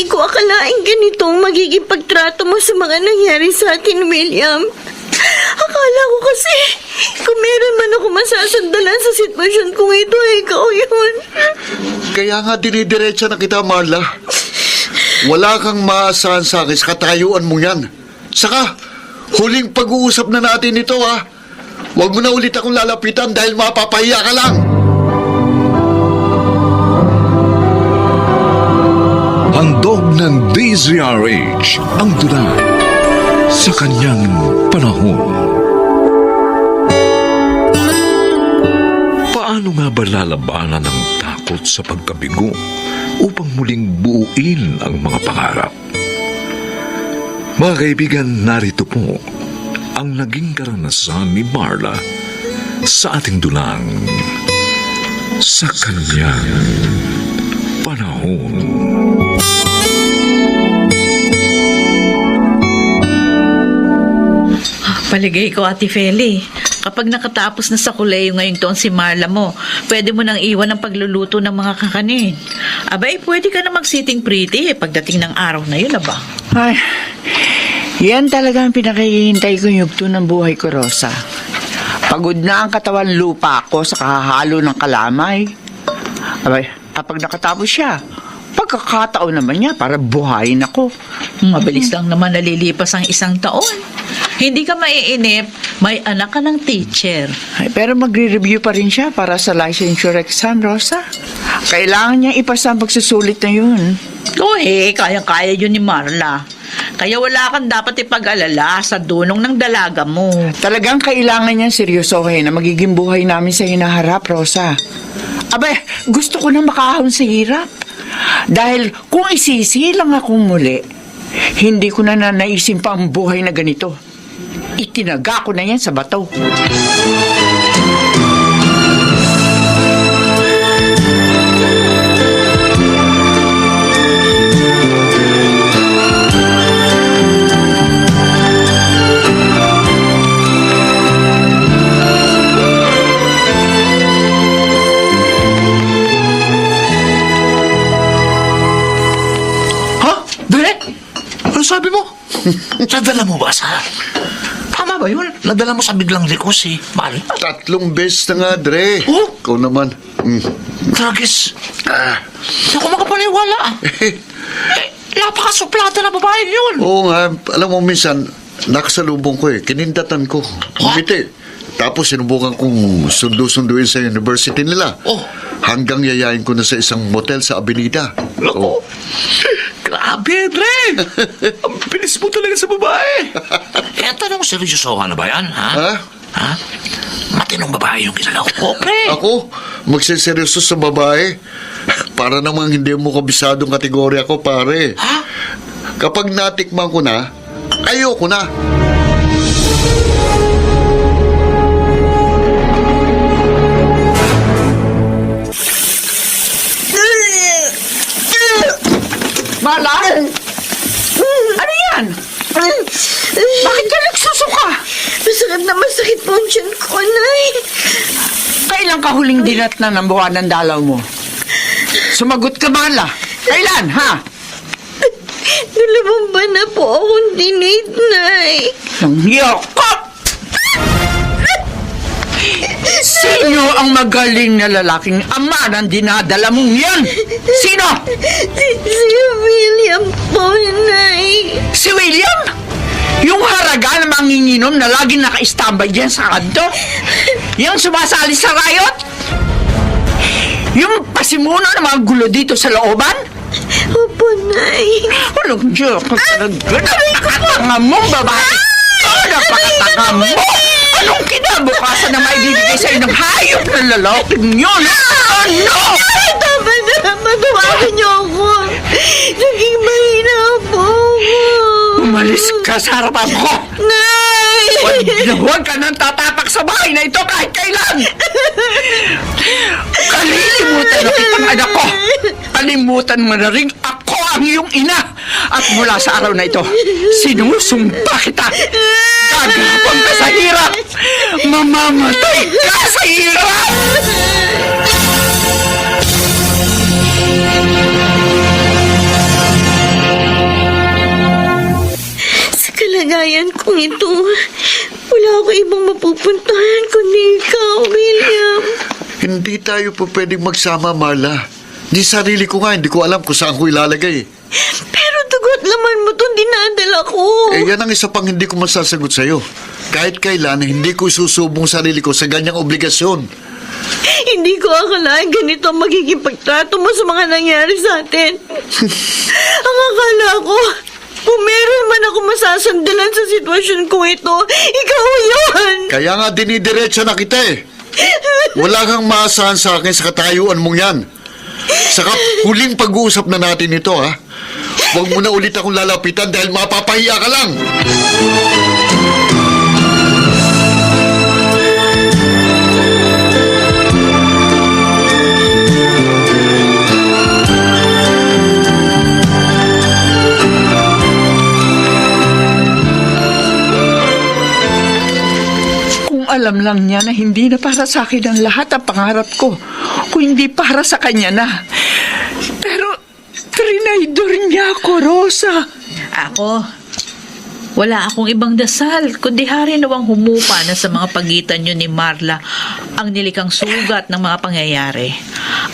ko akalaing ganitong magiging pagtrato mo sa mga nangyari sa atin, William. Akala ko kasi, kung meron man ako masasandalan sa sitwasyon kong ito, ikaw yun. Kaya nga dinidiretsa na kita, Marla. Wala kang maasahan sa akin sa katayuan mo yan. Saka, huling pag-uusap na natin ito, ha? Huwag mo na ulit akong lalapitan dahil mapapahiya ka lang. Handog ng DZRH ang tula sa kanyang panahon. Paano nga ba lalabanan ang takot sa pagkabigo upang muling buuin ang mga pangarap? Mga kaibigan, narito po ang naging karanasan ni Marla sa ating dulang sa kanyang panahon. Paligay ko, Ate Feli. Kapag nakatapos na sa kuleyo ngayong taon si Marla mo, pwede mo nang iwan ang pagluluto ng mga kakanin. Abay, pwede ka na mag-sitting pretty pagdating ng araw na yun, aba. Ay, yan talaga ang pinakihintay ko yugto ng buhay ko, Rosa. Pagod na ang katawan lupa ko sa kahahalo ng kalamay. Abay, kapag nakatapos siya, pagkakataon naman niya para buhayin ako. Mabilis lang naman nalilipas ang isang taon. Hindi ka maiinip, may anak ka ng teacher. Ay, pero magre-review pa rin siya para sa licensure exam, Rosa. Kailangan niya ipasa ang pagsusulit na yun. Kayang-kaya yun ni Marla. Kaya wala kang dapat ipag-alala sa dunong ng dalaga mo. Talagang kailangan niya seryosohin na magiging buhay namin sa hinaharap, Rosa. Abay, gusto ko na makahon sa hirap. Dahil kung isisilang akong muli, hindi ko na naisin pa ang buhay na ganito. Itinaga ko na yan sa bato. Sabi mo? Nadala mo ba sa... Tama ba yun? Nadala mo sa biglang liko si Mari? 3 beses na nga, Dre. Oh? Ikaw naman. Tragis. Hindi ako makapaniwala. Napakasuplada na babae yun. Oo nga, alam mo minsan, nakasalubong ko kinindatan ko. Umiti. Tapos sinubukan kong sundu-sunduin sa university nila. Oh. Hanggang yayain ko na sa isang motel sa Avenida. Loko. Grabe, Dre. Ang bilis mo talaga sa babae. Tanong, seryosohan na ba yan, ha? Ha? Matinong babae yung kinalaw ko, pre. Ako? Magsiseryoso sa babae? Para namang hindi mo kabisadong kategorya ko, pare. Ha? Kapag natikman ko na, ayoko na. Marla? Ano yan? Bakit ka nagsusuka? Masakit po ang tiyan ko, Nay. Kailan ka huling dinat na ng buwan ng dalaw mo? Sumagot ka, Marla. Kailan, ha? 2 buwan na po akong dinate, Nay. Nangyokot! Sino ang magaling na lalaking ama ng dinadala mong yan? Sino? Si William po, Nay. Si William? Yung haraga na manginginom na laging naka-standby dyan sa kanto? Yung sumasali sa riot? Yung pasimuno ng mga gulo dito sa looban? Opo, Nay. Walang joke ka talaga. Napakatanga mong babae. Napakatanga mo. Anong kinabukasan na maibibigay sa'yo ng hayop na lalaking yun? Ano? Tama na. Matawagan niyo ako. Naging mahina po ako. Umalis ka sa harapan ko. Nay! Huwag ka nang tatapak sa bahay na ito kahit kailan. Kalilimutan na kitang anak ko. Kalimutan mo na rin ako ang iyong ina. At mula sa araw na ito, sinusumpa kita. Gagapon ka sa hirap. Mamamatay ka sa hirap. kong ito, wala ako ibang mapupuntahan kundi ikaw, William. Hindi tayo po pwedeng magsama, Marla. Di sarili ko nga, hindi ko alam kung saan ko ilalagay. Pero dugot laman mo itong dinadala ko. Yan ang isa pang hindi ko masasagot sa'yo. Kahit kailan, hindi ko isusubong sarili ko sa ganyang obligasyon. Hindi ko akalain ganito ang magiging pagtrato mo sa mga nangyari sa atin. Ang akala ko, kung meron man ako masasandalan sa sitwasyon ko ito, ikaw yun! Kaya nga dinidiretso na kita eh. Wala kang maasahan sa akin sa katayuan mong yan. Saka huling pag-uusap na natin ito, ha? Huwag mo na ulit akong lalapitan dahil mapapahiya ka lang. Alam lang niya na hindi na para sa akin ang lahat ang pangarap ko. Kung hindi para sa kanya na. Pero, trinaydor niya ako, Rosa. Ako, wala akong ibang dasal, kundi hari nawang humupa na sa mga pagitan nyo ni Marla ang nilikang sugat ng mga pangyayari.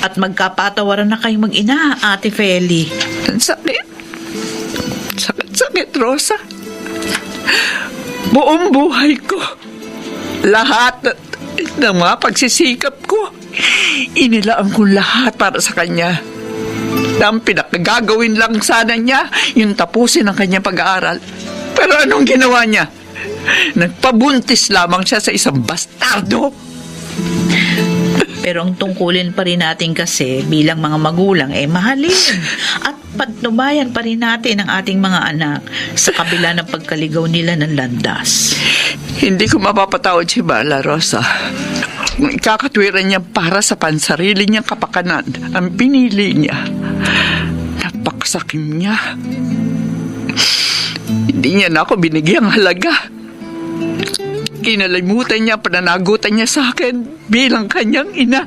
At magkapatawaran na kayong mag-ina, Ate Feli. Ang sakit. Sakit, Rosa. Buong buhay ko. Lahat ng mga pagsisikap ko, inilaan ko lahat para sa kanya. Ang pinakagagawin lang sana niya, yung tapusin ang kanyang pag-aaral. Pero anong ginawa niya? Nagpabuntis lamang siya sa isang bastardo. Pero ang tungkulin pa rin natin kasi bilang mga magulang mahalin at patnubayan pa rin natin ang ating mga anak sa kabila ng pagkaligaw nila ng landas. Hindi ko mapapatawad si Marla, Rosa. Kung ikakatwiran niya para sa pansarili niyang kapakanan ang pinili niya, napaksakim niya. Hindi niya na ako binigyang halaga. Kinalimutan niya, pananagutan niya sa akin bilang kanyang ina.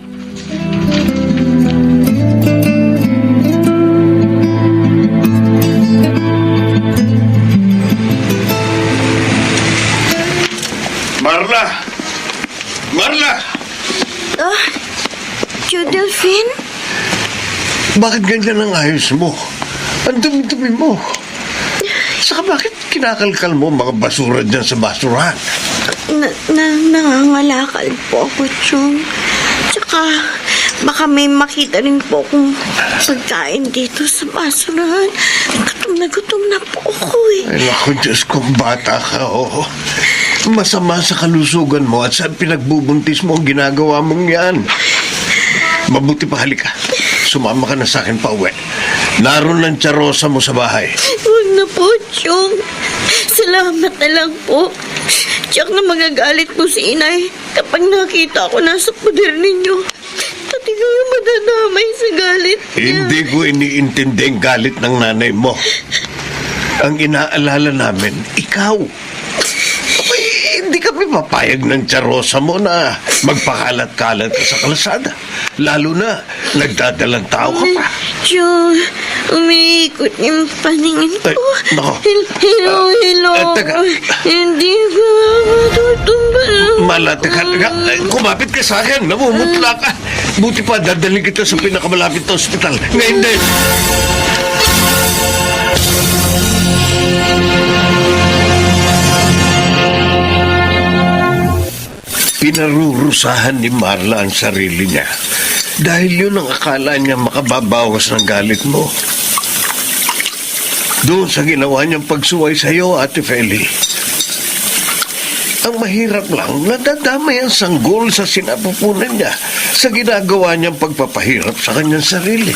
Marla! Marla! Tio Delphine? Bakit ganyan ang ayos mo? Ang dumi-dumi mo. Saka bakit kinakalkal mo mga basura dyan sa basurahan? Nangangalakal po ako, Chong. Tsaka, baka may makita rin po akong pagkain dito sa basurahan. Gutom na po ako eh. Ay, naku, Diyos kong bata ka, oh. Masama sa kalusugan mo at sa pinagbubuntis mo ang ginagawa mong yan. Mabuti pa, halika. Sumama ka na sa akin pa uwi. Naroon ng tsarosa mo sa bahay. Huwag na po, Chong. Salamat na lang po. Tiyak na magagalit po si inay kapag nakita ko nasa poder ninyo. Pati kayo madadamay sa galit niya. Hindi ko iniintindi ang galit ng nanay mo. Ang inaalala namin, ikaw. Abay, hindi kami papayag ng tsarosa mo na magpakalat-kalat ka sa kalsada. Lalo na, nagdadalang tao ka pa. Chong, umiikot yung paningin ko. Ay, nako. Hello. Teka. Hindi ko matutumba. Teka. Kumapit ka sa akin. Namumutla ka. Buti pa, dadalhin kita sa pinakamalapit na ospital. Ngayon din. Pinarurusahan ni Marla ang sarili niya dahil yun ang akala niya makababawas ng galit mo. Doon sa ginawa niyang pagsuway sa iyo, Ate Feli. Ang mahirap lang, nadadamay ang sanggol sa sinapupunan niya sa ginagawa niyang pagpapahirap sa kanyang sarili.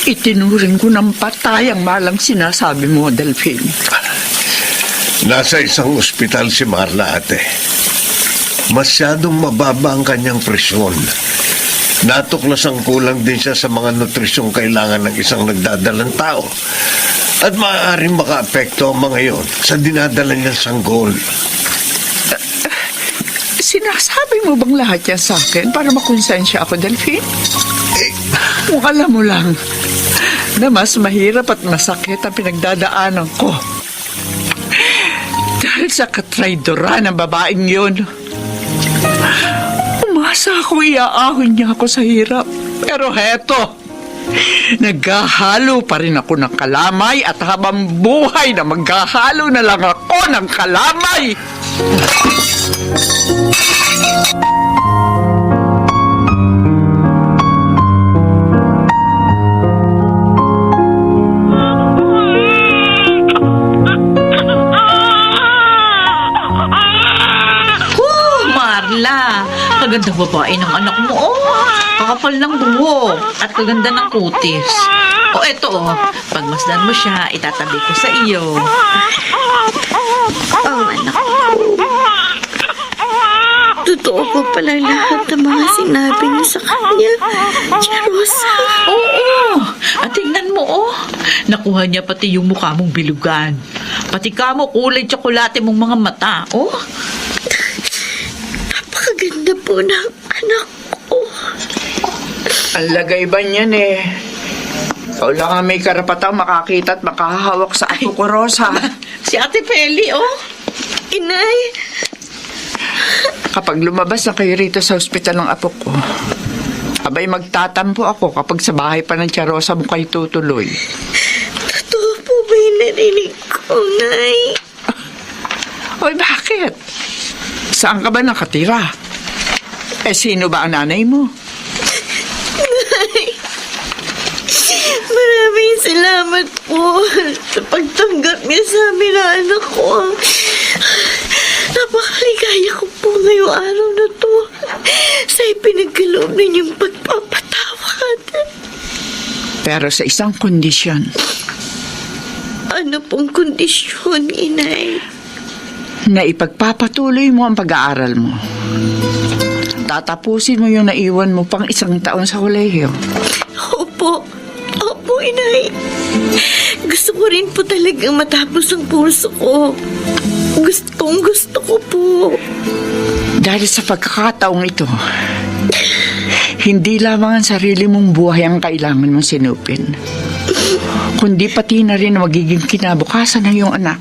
Itinuring ko ng patay ang malang sinasabi mo, Delphine. Nasa isang ospital si Marla, ate. Masyadong mababa ang kanyang presyon. Natuklasang kulang din siya sa mga nutrisyong kailangan ng isang nagdadalang tao. At maaaring makaapekto ang mga yon sa dinadala niyang sanggol. Sinasabi mo bang lahat yan sa akin para makonsensya ako, Delphine? Kung alam mo lang na mas mahirap at masakit ang pinagdadaanan ko. Dahil sa katraidora ng babaeng yun. Umasa ako iaahon niya ako sa hirap. Pero heto, naghahalo pa rin ako ng kalamay at habang buhay na maghahalo na lang ako ng kalamay. Marla, kaganda babae ng anak mo, oh. Kakapal ng buhok at kaganda ng kutis. O eto, oh, pagmasdan mo siya, itatabi ko sa iyo. Ang anak ko. Totoo po pala lahat ng mga sinabi niya sa kanya. Rosa. Oo, at tingnan mo, oh. Nakuha niya pati yung mukha mong bilugan. Pati ka mo kulay tsokolate mong mga mata, oh. Napakaganda po ng anak ko. Ang lagay ba niyan eh? Ikaw lang ang may karapatang makakita at makahawak sa apo ko, Rosa. Si Ate Feli, oh. Inay, Kapag lumabas na kayo rito sa ospital ng apo ko, abay magtatampo ako kapag sa bahay pa ng Tia Rosa mo kayo tutuloy. totoo po ba yung narinig ko, Nay? Oy, bakit? Saan ka ba nakatira? Eh, sino ba ang nanay mo? Nay, maraming salamat po sa pagtanggap niya sa amin na anak ko. Napakaligaya ko po ngayong araw na to sa ipinagkaloob ninyong pagpapatawad. Pero sa isang kondisyon, Ano pong kondisyon, Inay? na ipagpapatuloy mo ang pag-aaral mo. Tatapusin mo yung naiwan mo pang 1 taon sa kolehiyo. Opo, Inay. Gusto ko rin po talagang matapos ang kurso ko. Gusto ko po. Dahil sa pagkakataong ito, hindi lamang ang sarili mong buhay ang kailangan mong sinupin, kundi pati na rin ang magiging kinabukasan ng iyong anak.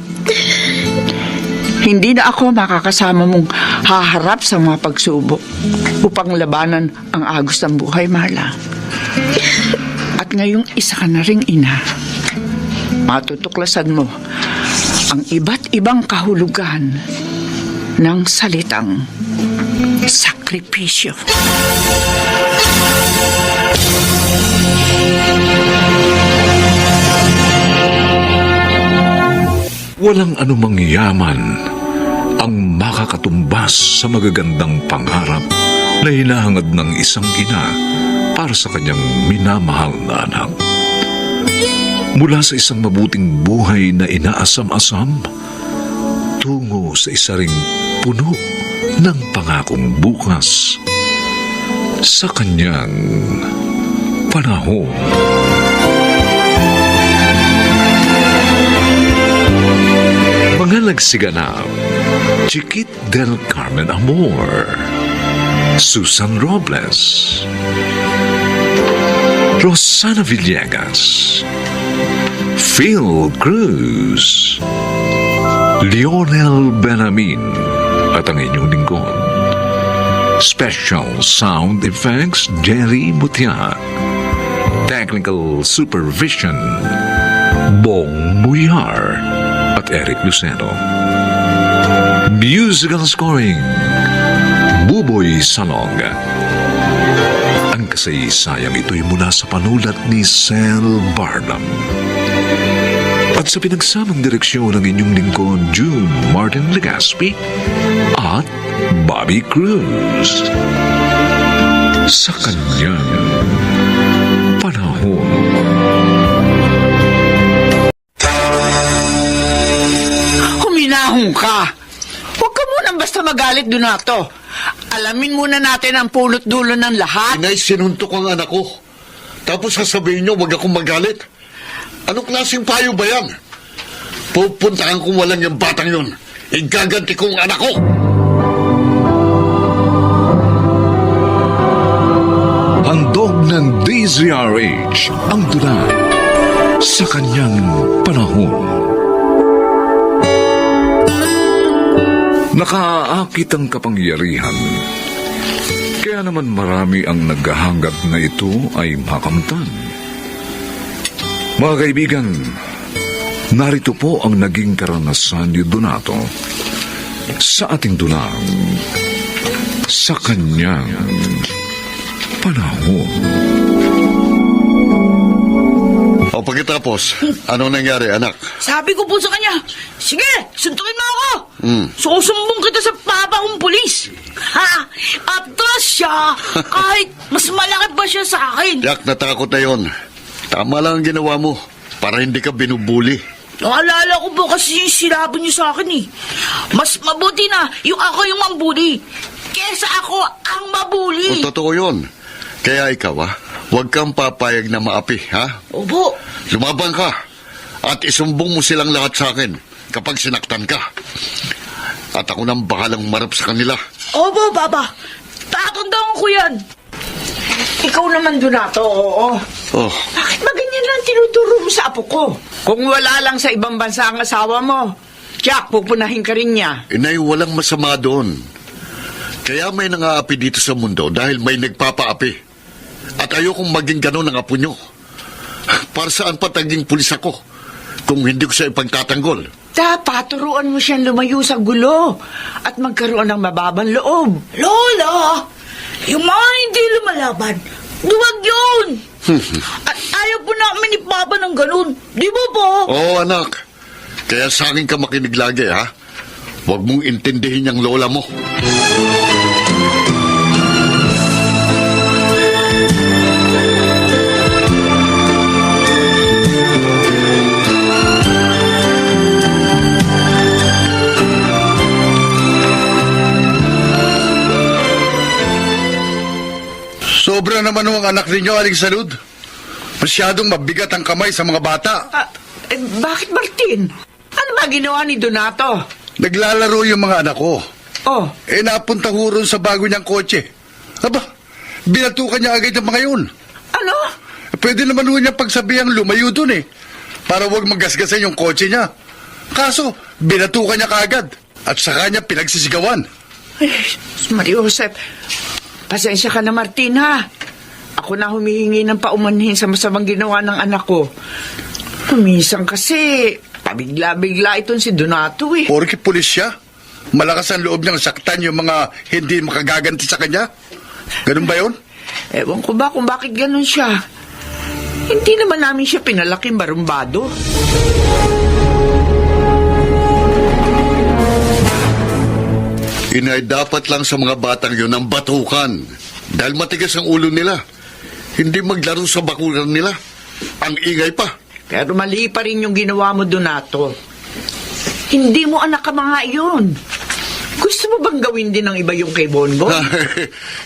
Hindi na ako makakasama mong haharap sa mga pagsubok upang labanan ang agos ng buhay, Marla. At ngayong isa ka na ring ina, matutuklasan mo ang iba't ibang kahulugan ng salitang sakripisyo. Walang anumang yaman ang makakatumbas sa magagandang pangarap na hinahangad ng isang ina para sa kanyang minamahal na anak. Mula sa isang mabuting buhay na inaasam-asam, tungo sa isa ring puno ng pangakong bukas sa kanyang panahon. Mga nagsiganap, Chiquit del Carmen Amor, Susan Robles, Rosana Villegas, Phil Cruz, Lionel Benamin, at ang inyong lingkod. Special Sound Effects, Jerry Mutia. Technical Supervision, Bong Muyar at Eric Lucero. Musical Scoring, Buboy Salong. Ang kasaysayang ito'y mula sa panulat ni Sel Barnum. At sa pinagsamang direksyon ng inyong lingkod, June Martin Legaspi at Bobby Cruz. Sa kanyang panahon. Huminahon ka! Huwag ka munang basta magalit, Donato. Alamin muna natin ang punot dulo ng lahat. Inay, sinuntok ang anak ko. Tapos sasabihin niyo, wag akong magalit. Anong klaseng payo ba yan? Pupuntahan kong walang yung batang yun. Igaganti kong anak ko. Handog ng DZRH ang tula sa kanyang panahon. Nakaaakit ang kapangyarihan. Kaya naman marami ang naghahangad na ito ay makamtan. Mga kaibigan, narito po ang naging karanasan ni Donato sa ating dulang sa kanyang panahon. O pagkatapos, anong nangyari, anak? Sabi ko po sa kanya, sige, suntukin mo ako. Hmm. Susumbong kita sa papa kong pulis. Ha! Atras siya, kahit mas malaki pa siya sa akin. Yak, natakot na yon. Tama lang ang ginawa mo para hindi ka binubuli. Naalala ko po kasi yung sinabi niyo sa akin eh. Mas mabuti na yung ako yung mambuli kesa ako ang mabuli. O, totoo yun. Kaya ikaw, huwag kang papayag na maapi, ha? Opo. Lumabang ka at isumbong mo silang lahat sa akin kapag sinaktan ka. At ako nang bahalang marap sa kanila. Opo, Papa. Tatandaan ko yan. Ikaw naman, Donato, oo. Oh, Bakit ba ganyan lang tinuturo mo sa apo ko? Kung wala lang sa ibang bansa ang asawa mo, Jack, pupunahin ka rin niya. inay, walang masama doon. Kaya may nangaapi dito sa mundo dahil may nagpapaapi. At ayokong maging ganon ang apo nyo. Para saan pa taging pulis ako kung hindi ko siya ipagtatanggol? Dapat turuan mo siyang lumayo sa gulo at magkaroon ng mababang loob. Lola, yung mga hindi lumalaban, duwag yun. At ayaw po namin ni Papa ng ganun. Di ba po? Oo, anak. Kaya sa akin ka makinig lagi, ha? Huwag mong intindihin yung lola mo. Sobra naman ang anak ninyo, Aling Salud. Masyadong mabigat ang kamay sa mga bata. Bakit, Martin? Ano ba ginawa ni Donato? Naglalaro yung mga anak ko. Oh, Napunta ho ron sa bago niyang kotse. Aba, binatukan niya agad yung mga yun. ano? Pwede naman ho niya pagsabihang lumayo dun para wag magasgasan yung kotse niya. Kaso, binatukan niya kaagad. At saka niya pinagsisigawan. Maria Josep, pasensya ka na, Martin, ha? Ako na humihingi ng paumanhin sa masamang ginawa ng anak ko. Kumisan kasi, pabigla-bigla itong si Donato, Porke pulis siya, malakas ang loob niyang saktan yung mga hindi makagaganti sa kanya. Ganun ba yun? Ewan ko ba kung bakit ganun siya. Hindi naman namin siya pinalaking barumbado. Inay, dapat lang sa mga batang yun ang batukan. Dahil matigas ang ulo nila. Hindi maglaro sa bakuran nila. Ang ingay pa. Pero mali pa rin yung ginawa mo, Donato. Hindi mo anak ka mga iyon. Gusto mo bang gawin din ng iba yung kay Bonbon?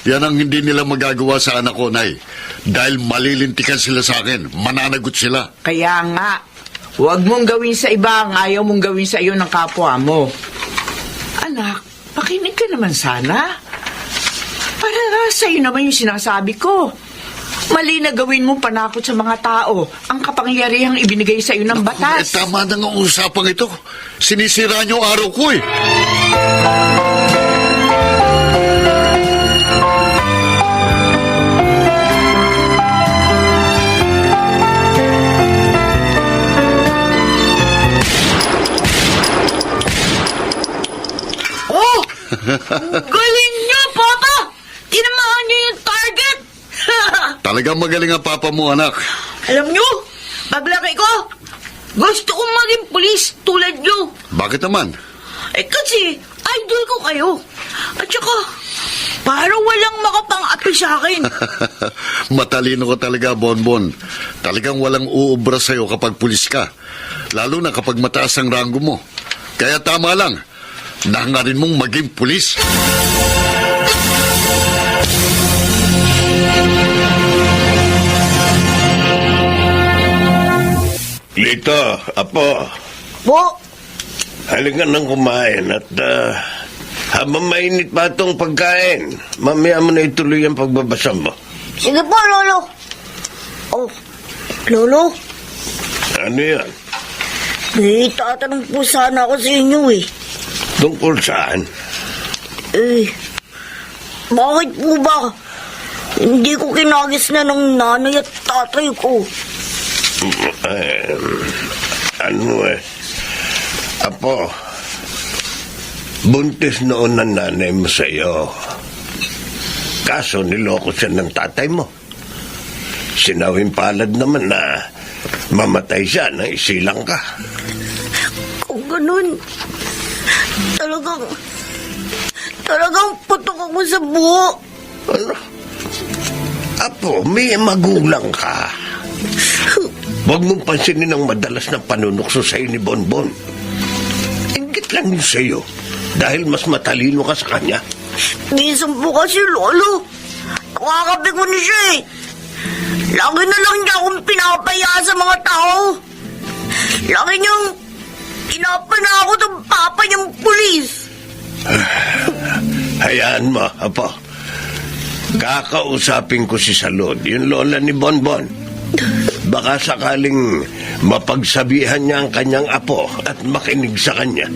Yan ang hindi nila magagawa sa anak ko, Nay. Dahil malilintikan sila sa akin. Mananagot sila. Kaya nga, huwag mong gawin sa iba ang ayaw mong gawin sa iyo ng kapwa mo. Anak, pakinig ka naman sana. Para sa iyo naman yung sinasabi ko. Mali na gawin mo panakot sa mga tao ang kapangyarihang ibinigay sa iyo ng batas. Tama na nga usapang ito. Sinisira niyo araw ko eh. Oh! Galing niyo, Papa! Tinamaan niyo yung target! Talagang magaling ang papa mo, anak. Alam niyo, paglaki ko, gusto kong maging pulis tulad niyo. Bakit naman? Kasi, idol ko kayo. At saka, parang walang makapang-api sa akin. Matalino ka talaga, Bonbon. Talagang walang uubra sa'yo kapag pulis ka. Lalo na kapag mataas ang ranggo mo. Kaya tama lang, nahangarin mong maging pulis. Lito, Apo, Po, halika nang kumain at habang mainit pa itong pagkain, mamaya mo na ituloy ang pagbabasa mo. Sige po, Lolo. Oh, Lolo, Ano yan? may tatanong po sana ako sa inyo eh. Tungkol saan? Bakit po ba? Hindi ko kinagis na ng nanay at tatay ko. Apo, buntis noon ng nanay mo sa iyo. Kaso niloko siya ng tatay mo. Sinawing palad naman na mamatay siya nang isilang ka. Kung ganun, talagang putok ako sa buho. Ano? Apo, may magulang ka. Huwag mong pansinin ang madalas na panunukso sa'yo ni Bonbon. Ingit lang yun sa'yo dahil mas matalino ka sa kanya. Minsan po kasi, Lolo, nakakabi ko na siya eh. Lagi na lang niya akong pinapaya sa mga tao. Lagi niyang pinapanakot ang papa niyang pulis. Hayaan mo, Apo. Kakausapin ko si Salud, yung lola ni Bonbon. Baka sakaling mapagsabihan niya ang kanyang apo at makinig sa kanya.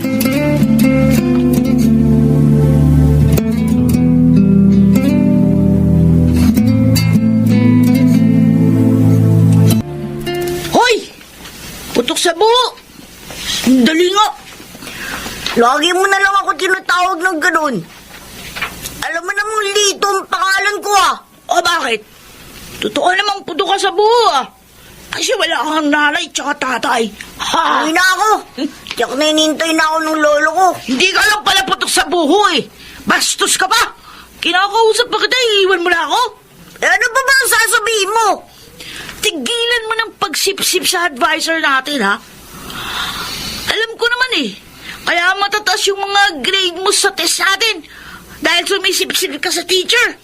Hoy! Putok sa buho! Dali nga! Lagi mo na lang ako tinatawag ng ganun. Alam mo namang Lito ang pangalan ko ah. O bakit? Totoo namang puto ka sa buho ah. Kasi wala kang nanay tsaka tatay. Ha? Uwi na ako. Tiyak na inintay na ako ng lolo ko. Hindi ka lang pala putok sa buho eh. Bastos ka pa. Kinakausap pa kita, iiwan mo na ako. Eh, ano ba ba ang sasabihin mo? Tigilan mo ng pagsipsip sa advisor natin ha. Alam ko naman eh. Kaya matataas yung mga grade mo sa test natin. Dahil sumisipsip ka sa teacher.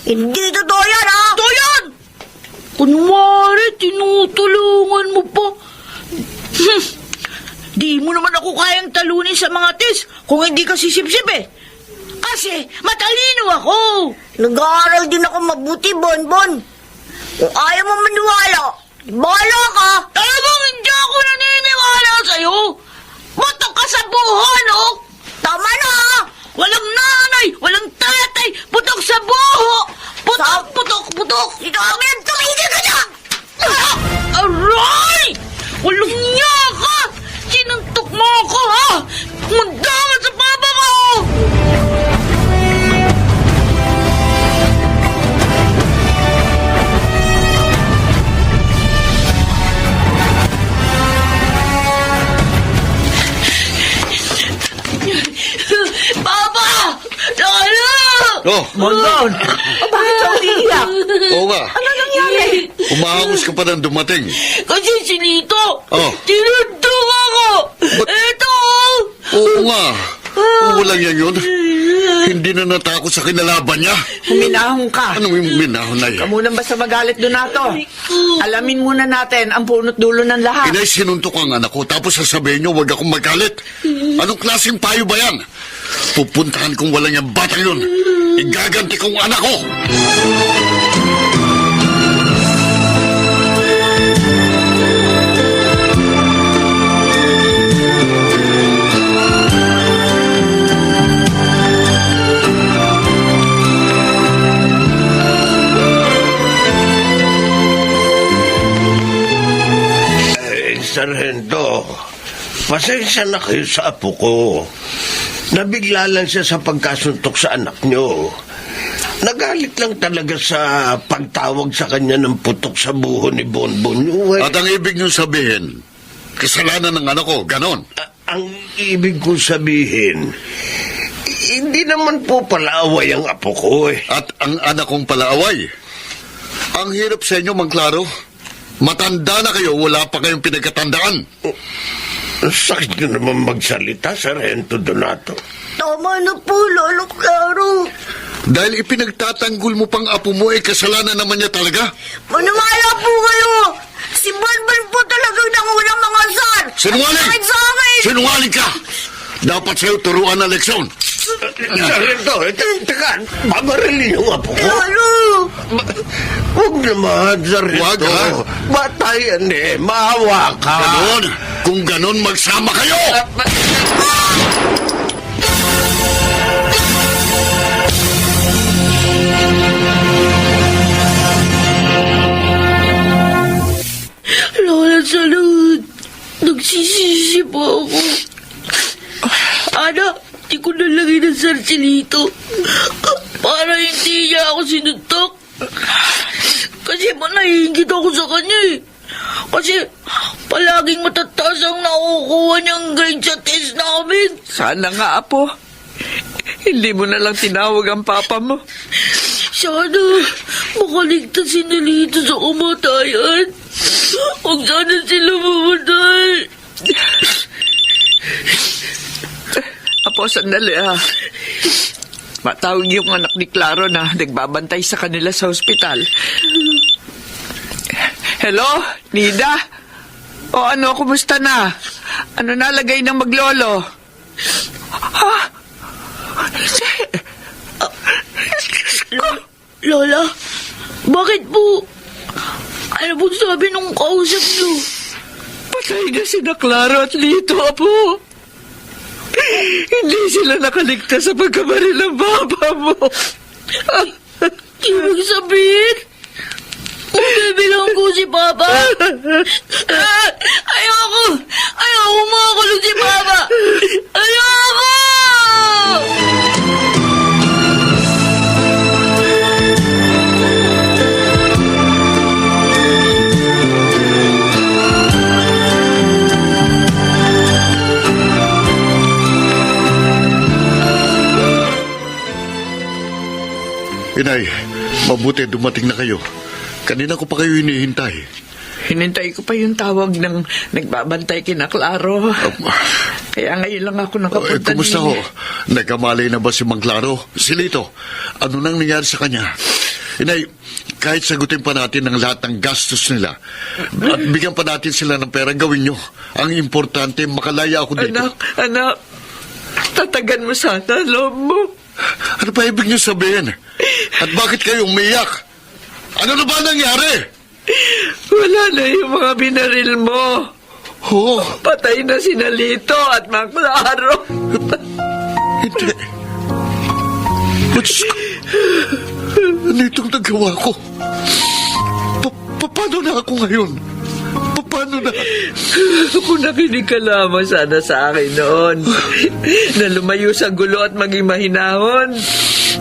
Hindi totoo yan ha. Totoo yan! Kunwari, tinutulungan mo pa. Di mo naman ako kayang talunin sa mga test kung hindi ka sisipsip eh. Kasi matalino ako. Nag-aaral din ako mabuti, Bonbon. Kung ayaw mo maniwala, bahala ka. Talagang hindi ako naniniwala sa'yo. Butok ka sa buho, no? Tama na ha. Walang nanay, walang tatay, putok sa buho. Putok, putok, putok. Ito ang yan, tumigil ka na. Aray! Walang niya ka! Sinuntok mo ako, ha? Mundangan sa papa ko! Papa! Lolo! Oh, Bonbon! Bakit ka umiiyak? oo nga. Ano nangyari? Umahangos ka pa ng dumating. Kasi si Lito, Oh. tinuntok ako! Ito! Oo nga. Walang yan yun. Hindi na natakot sa kinalaban niya. Huminahon ka. Anong yung minahon na Ka yan? munang basta magalit, Donato. Alamin muna natin ang punot dulo ng lahat. Inay, sinuntok ang anak ko, tapos sasabihin niyo, huwag akong magalit. Anong klaseng payo ba yan? Pupuntahan kong walang yung bata yun. Igaganti kong anak ko. Sargento, pasensya na kayo sa apo ko. Nabigla lang siya sa pagkasuntok sa anak nyo. Nagalit lang talaga sa pagtawag sa kanya ng putok sa buho ni Bonbon. At ang ibig niyo sabihin, kasalanan ng anak ko, ganon. Ang ibig kong sabihin, hindi naman po palaaway ang apo ko eh. At ang anak kong palaaway. Ang hirap sa inyo, Mangklaro. Matanda na kayo, wala pa kayong pinagkatandaan. Sakit nyo naman magsalita, Sargento Donato. Tama na po, Lolo Claro. Dahil ipinagtatanggol mo pang apo mo, kasalanan naman niya talaga. Maniwala po kayo. Si Bonbon po talagang nangulang mga asar. Sinungaling! Kahit sa akin. Sinungaling ka! Dapat sa'yo turuan na leksyon. Sargento, teka, babarilin yung apo ko. Lolo. Huwag naman, Sargento. Huwag, ha? Bata yan eh, maawa ka. Ganon. Kung ganon, magsama kayo! si Lito para hindi niya ako sinuntok. Kasi manahingit ako sa kanya eh. Kasi palaging matataas ang nakukuha niyang grade sa test namin. Sana nga, Apo. Hindi mo na lang tinawag ang papa mo. Sana makaligtas si Lito sa kamatayan. Huwag sana sila mamatay. Apo, sandali Matawag yung anak ni Claro na nagbabantay sa kanila sa ospital. Hello, Nida? O ano, kumusta na? Ano nalagay ng maglolo? Ha? Lola, bakit po? Ano po sabi nung kausap niyo? Patay na sina Claro at Lito, Apo. Hindi sila nakaligtas sa pagkabaril ng papa mo. Ibig sabihin, mabibilang ko si Papa. Ayoko makakulong si Papa. Ayoko! Inay, mabuti dumating na kayo. Kanina ko pa kayo hinihintay. Hinintay ko pa yung tawag ng nagbabantay kina Claro. Kaya ngayon lang ako nakapunta Kumusta ho? Nagkamalay na ba si Mang Claro? Si Lito, ano nang nangyari sa kanya? Inay, kahit sagutin pa natin ang lahat ng gastos nila at bigyan pa natin sila ng pera, gawin nyo. Ang importante, makalaya ako dito. Anak, tatagan mo sana loob mo. Ano pa ibig nyo sabihin? At bakit kayo umiyak? Ano na ba nangyari? Wala na yung mga binaril mo. Oh, Patay na si Lito at Mang Claro. hindi. Diyos ko. Ano itong nagawa ko? Paano na ako ngayon? Paano na? Kung nakinig ka lamang sana sa akin noon, na lumayo sa gulo at maging mahinahon,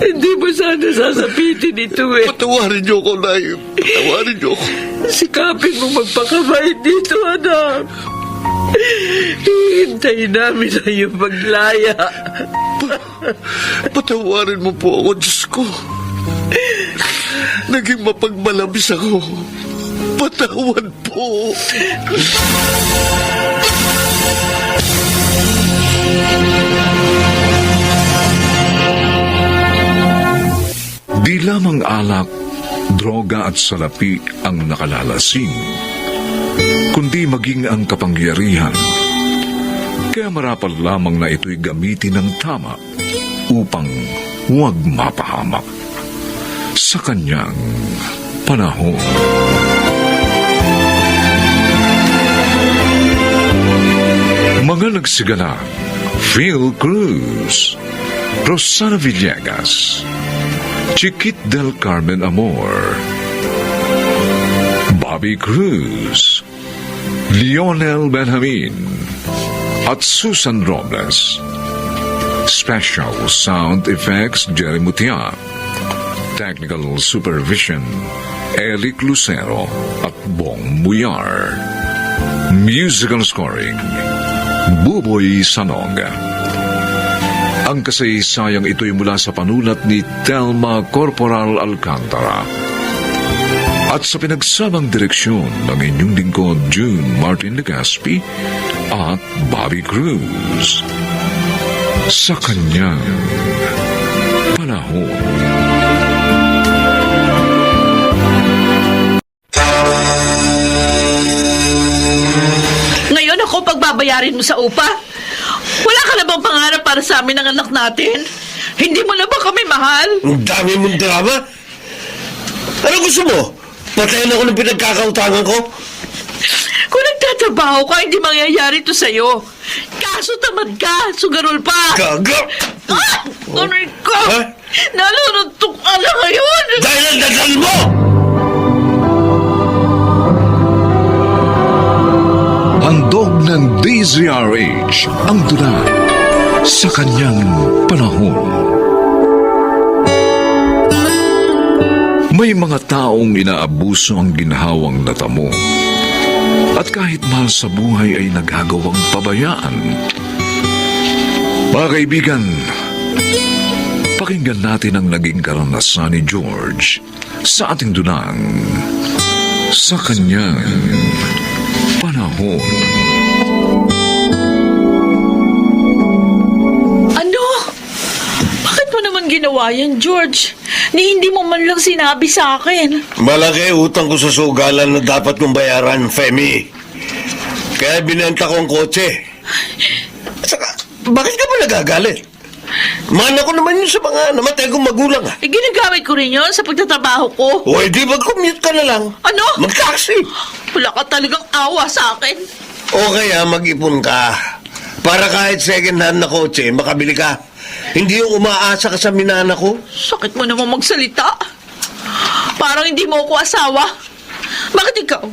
hindi mo sana sasapitin ito eh. Patawarin niyo ako, Nay. Patawarin niyo ako. Sikapin mo magpakabait dito, anak. Hihintayin namin na iyong paglaya. Patawarin mo po ako, Diyos ko. Naging mapagmalabis ako. Patawad po. Di lamang alak, droga at salapi ang nakalalasing, kundi maging ang kapangyarihan. Kaya marapal lamang na ito'y gamitin ng tama upang huwag mapahamak sa kanyang panahon. Mga nagsigala, Phil Cruz, Rosana Villegas, Chiquit del Carmen Amor, Bobby Cruz, Lionel Benjamin, at Susan Robles. Special Sound Effects Jerry Mutia. Technical Supervision Eric Lucero at Bong Muyar. Musical Scoring Buboy Sanog. Ang kasaysayang ito'y mula sa panulat ni Telma Corporal Alcantara at sa pinagsamang direksyon ng inyong lingkod June Martin Legaspi at Bobby Cruz. Sa kanyang panahon. Ngayon ako pagbabayarin mo sa upa? Wala ka na bang pangarap para sa amin ng anak natin? Hindi mo na ba kami mahal? Ang dami mong drama. Ano gusto mo? Patayin ako ng pinagkakautangan ko? Kung nagtatrabaho ka, hindi mangyayari ito sa'yo. Kaso tamad ka, sugarol pa. Gaga! Ah! Aray ka! Ha? Naluluntok ka na ngayon! Dahil ang dasal mo! Handog ng DZRH ang tula sa kanyang panahon. May mga taong inaabuso ang ginhawang natamo at kahit mahal sa buhay ay nagagawang pabayaan. Mga kaibigan, pakinggan natin ang naging karanasan ni George sa ating dunang sa kanyang panahon. Ano? Bakit mo naman ginawa yan, George? Ni hindi mo man lang sinabi sa akin. Malaki utang ko sa sugalan na dapat kong bayaran, Femi. Kaya binenta ko ang kotse. At saka, bakit ka ba nagagalit? Mana ko naman yun sa mga namatay kong magulang. Eh, ginagamit ko rin yun sa pagtatrabaho ko. O, di mag-commute ka na lang. Ano? Mag-taxi. Wala ka talagang awa sa akin. O kaya mag-ipon ka. Para kahit second hand na kotse, makabili ka. Hindi yung umaasa ka sa minana ko. Sakit mo naman magsalita. Parang hindi mo ako asawa. Bakit ikaw?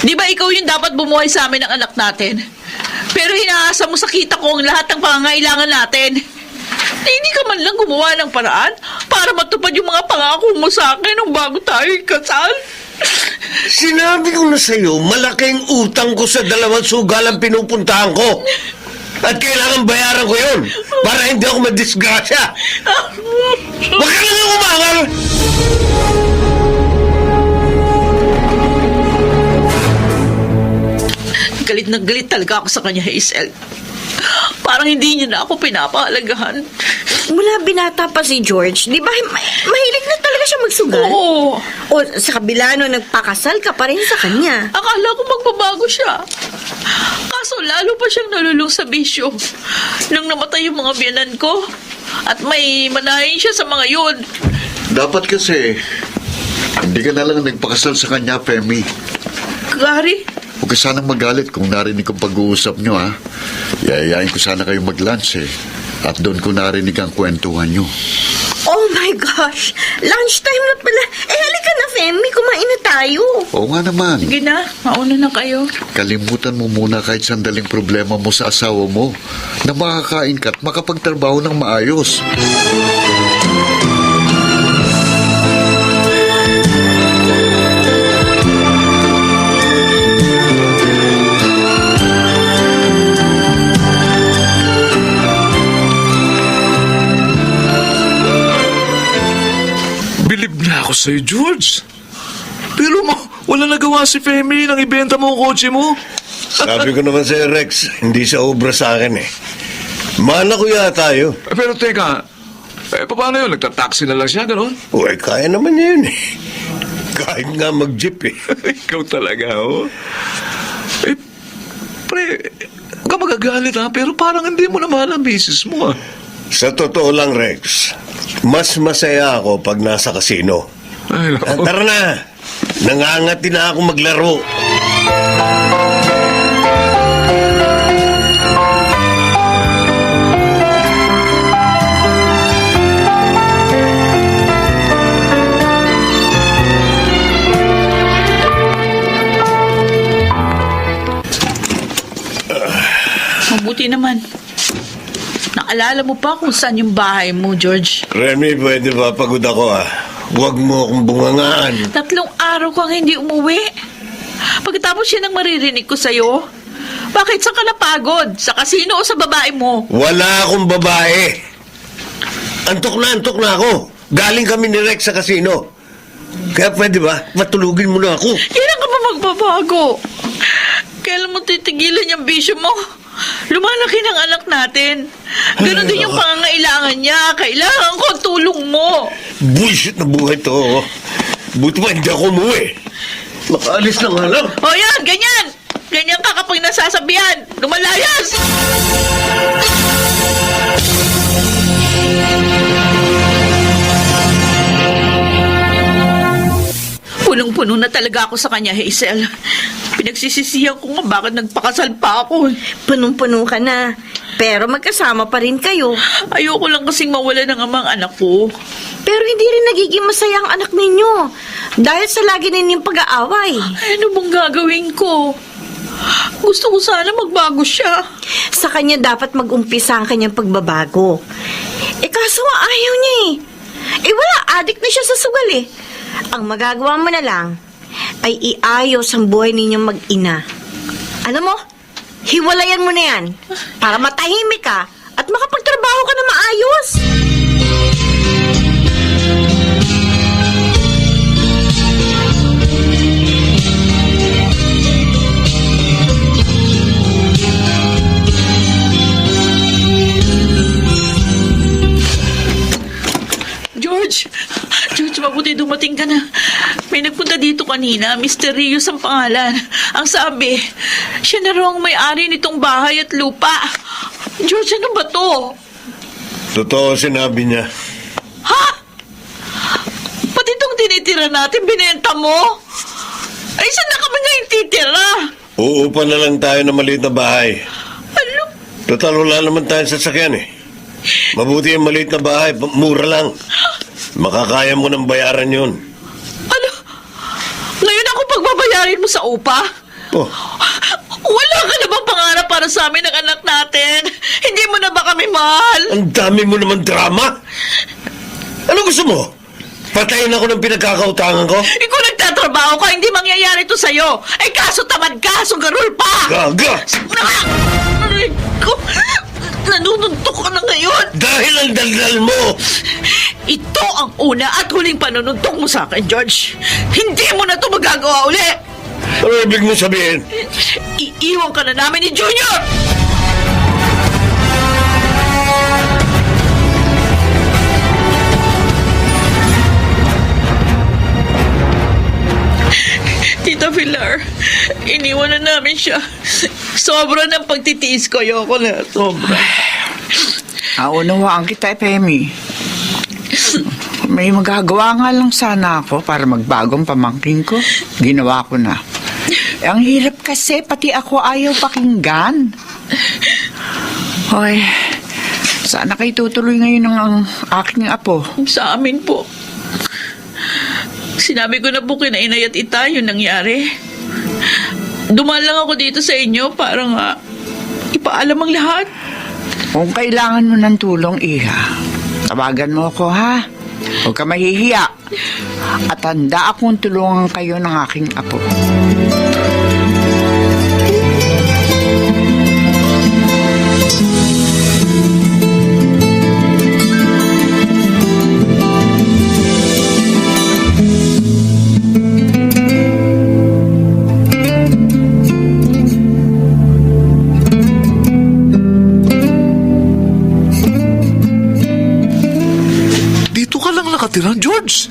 Di ba ikaw yung dapat bumuhay sa amin ng anak natin? Pero inaasa mo sa kita ko ang lahat ng pangangailangan natin. Na hindi ka man lang gumawa ng paraan para matupad yung mga pangako mo sa akin nung bago tayo ikasal. Sinabi ko na sa'yo, malaking utang ko sa dalawang sugalang pinupuntahan ko. At kailangan bayaran ko yun para hindi ako madisgrasya. Huwag ka lang umangal! Galit na galit talaga ako sa kanya, Hazel. Parang hindi niya na ako pinapahalagahan. Mula binata pa si George, di ba mahilig na talaga siya magsugal? Oo. O sa kabila no, nagpakasal ka pa rin sa kanya. Akala ko magbabago siya. Kaso lalo pa siyang nalulung sa bisyo. Nang namatay yung mga biyanan ko. At may manahin siya sa mga yun. Dapat kasi, hindi ka na lang nagpakasal sa kanya, Femi. Gary, Huwag ka sanang magalit kung narinig kong pag-uusap nyo, ha? Yayayain ko sana kayo mag-lunch, eh. At doon ko narinig ang kwentuhan nyo. Oh my gosh! Lunchtime na pala. Eh, halika na, Femi. Kumain na tayo. Oo nga naman. sige na. Mauna na kayo. Kalimutan mo muna kahit sandaling problema mo sa asawa mo na makakain ka at makapagtrabaho ng maayos. Bilib na ako sa'yo, George. Pero wala nagawa si Femi nang ibenta mo ang kotse mo. Sabi ko naman sa'yo, Rex, hindi siya obra sa akin eh. Mana ko yata yun. Pero teka, paano yun? Nagtataksi na lang siya, gano'n? Uy, kaya naman niya yun eh. Kahit nga mag-jeep eh. Ikaw talaga, oh. Eh, pre, huwag ka magagalit, ha? Pero parang hindi mo na mahal ang misis mo, ha? Sa totoo lang, Rex, mas masaya ako pag nasa kasino. Ay, naku. Tara na! Nangangati na ako maglaro. Mabuti naman. Naalala mo pa kung saan yung bahay mo, George? Remy, pwede ba pagod ako ah? Huwag mo akong bungangaan. 3 araw kang hindi umuwi. Pagkatapos yan ang maririnig ko sa'yo. Bakit saan ka napagod? Sa kasino o sa babae mo? Wala akong babae. Antok na ako. Galing kami ni Rex sa kasino. Kaya pwede ba? Matulugin mo na ako. Kailan ka pa magbabago? Kailan mo titigilan yung bisyo mo? Lumalaki ng anak natin. Ganon din yung pangangailangan niya. Kailangan ko ang tulong mo. Bullshit na buhay to. Buti pa hindi ako umuwi. Makaalis na nga lang. O yan, ganyan. Ganyan ka kapag nasasabihan. Lumalayas! Punong-puno na talaga ako sa kanya, Hazel. Pinagsisisihan ko nga bakit nagpakasal pa ako. Punong-puno ka na. Pero magkasama pa rin kayo. Ayoko lang kasing mawala ng amang anak ko. Pero hindi rin nagiging masaya ang anak ninyo. Dahil sa lagi ninyong pag-aaway. Ay, ano bang gagawin ko? Gusto ko sana magbago siya. Sa kanya dapat mag-umpisa ang kanyang pagbabago. Kaso nga ayaw niya eh. Wala, addict na siya sa sugal eh. Ang magagawa mo na lang ay iayos ang buhay ninyong mag-ina. Alam mo, hiwalayan mo na yan para matahimik ka at makapagtrabaho ka na maayos. George, mabuti dumating ka na. May nagpunta dito kanina, Mysterious ang pangalan. Ang sabi, siya na raw ang may-ari nitong bahay at lupa. George, ano ba to? Totoo sinabi niya. Ha? Pati itong tinitira natin, binenta mo? Ay, saan na kami ngayon titira? Uupa na lang tayo ng maliit na bahay. Ano? Total, wala naman tayong sasakyan eh. Mabuti ang maliit na bahay, mura lang. Makakaya mo ng bayaran yun. Ano? Ngayon ako pagbabayarin mo sa upa? Oh, Wala ka na bang pangarap para sa amin ng anak natin? Hindi mo na ba kami mahal? ang dami mo naman drama. Ano gusto mo? Patayin ako ng pinagkakautangan ko? Ikaw nagtatrabaho ka, hindi mangyayari to sa'yo. Ay kaso tamad ka, sugarol pa! Gaga! Aray ko, nanununtok ka na ngayon. Dahil ang daldal mo! Ito ang una at huling panununtok mo sa akin, George. Hindi mo na to magagawa uli. Ano ibig mo sabihin? Iiwan ka na namin ni Junior! Tita Pilar, iniwan na namin siya. Sobra ng pagtitiis ko. Ayoko na. Sobra. Naunawaan kita, Pemi. May magagawa nga lang sana ako para magbagong pamangkin ko. Ginawa ko na. Ang hirap kasi, pati ako ayaw pakinggan. Hoy, sana kayo tutuloy ngayon ng aking apo. Sa amin po. Sinabi ko na po kina Inay at Ita yung nangyari. Dumaan lang ako dito sa inyo para nga ipaalam ang lahat. Kung kailangan mo ng tulong, Iha, tawagan mo ako, ha? Huwag ka mahihiya. At handa akong tulungan kayo ng aking apo. Dito ka lang nakatira, George.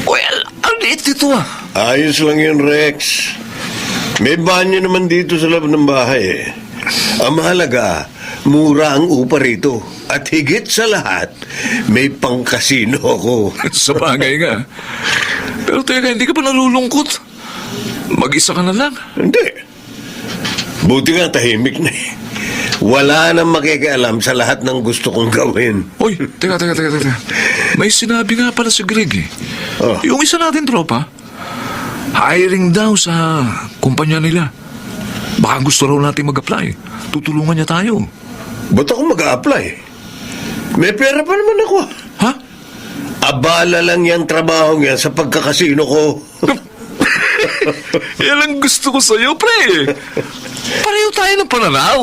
Well, ang liit dito ah. Ayos lang yun, Rex. May banyo naman dito sa loob ng bahay eh. Ang mahalaga, mura ang upa rito. At higit sa lahat, may pangkasino ako. Sa bagay nga. Pero teka, hindi ka ba nalulungkot? Mag-isa ka na lang. Hindi. Buti nga tahimik na eh. Wala nang makikialam sa lahat ng gusto kong gawin. Uy, teka. May sinabi nga pala si Greg eh. Oh. Yung isa natin tropa, hiring daw sa kumpanya nila. Baka gusto raw natin mag-apply. Tutulungan niya tayo. Ba't ako mag-a-apply? May pera pa naman ako. Ha? Abala lang yung trabaho yan sa pagkakasino ko. Yan ang gusto ko sa'yo, pre. Pareho tayo ng pananaw.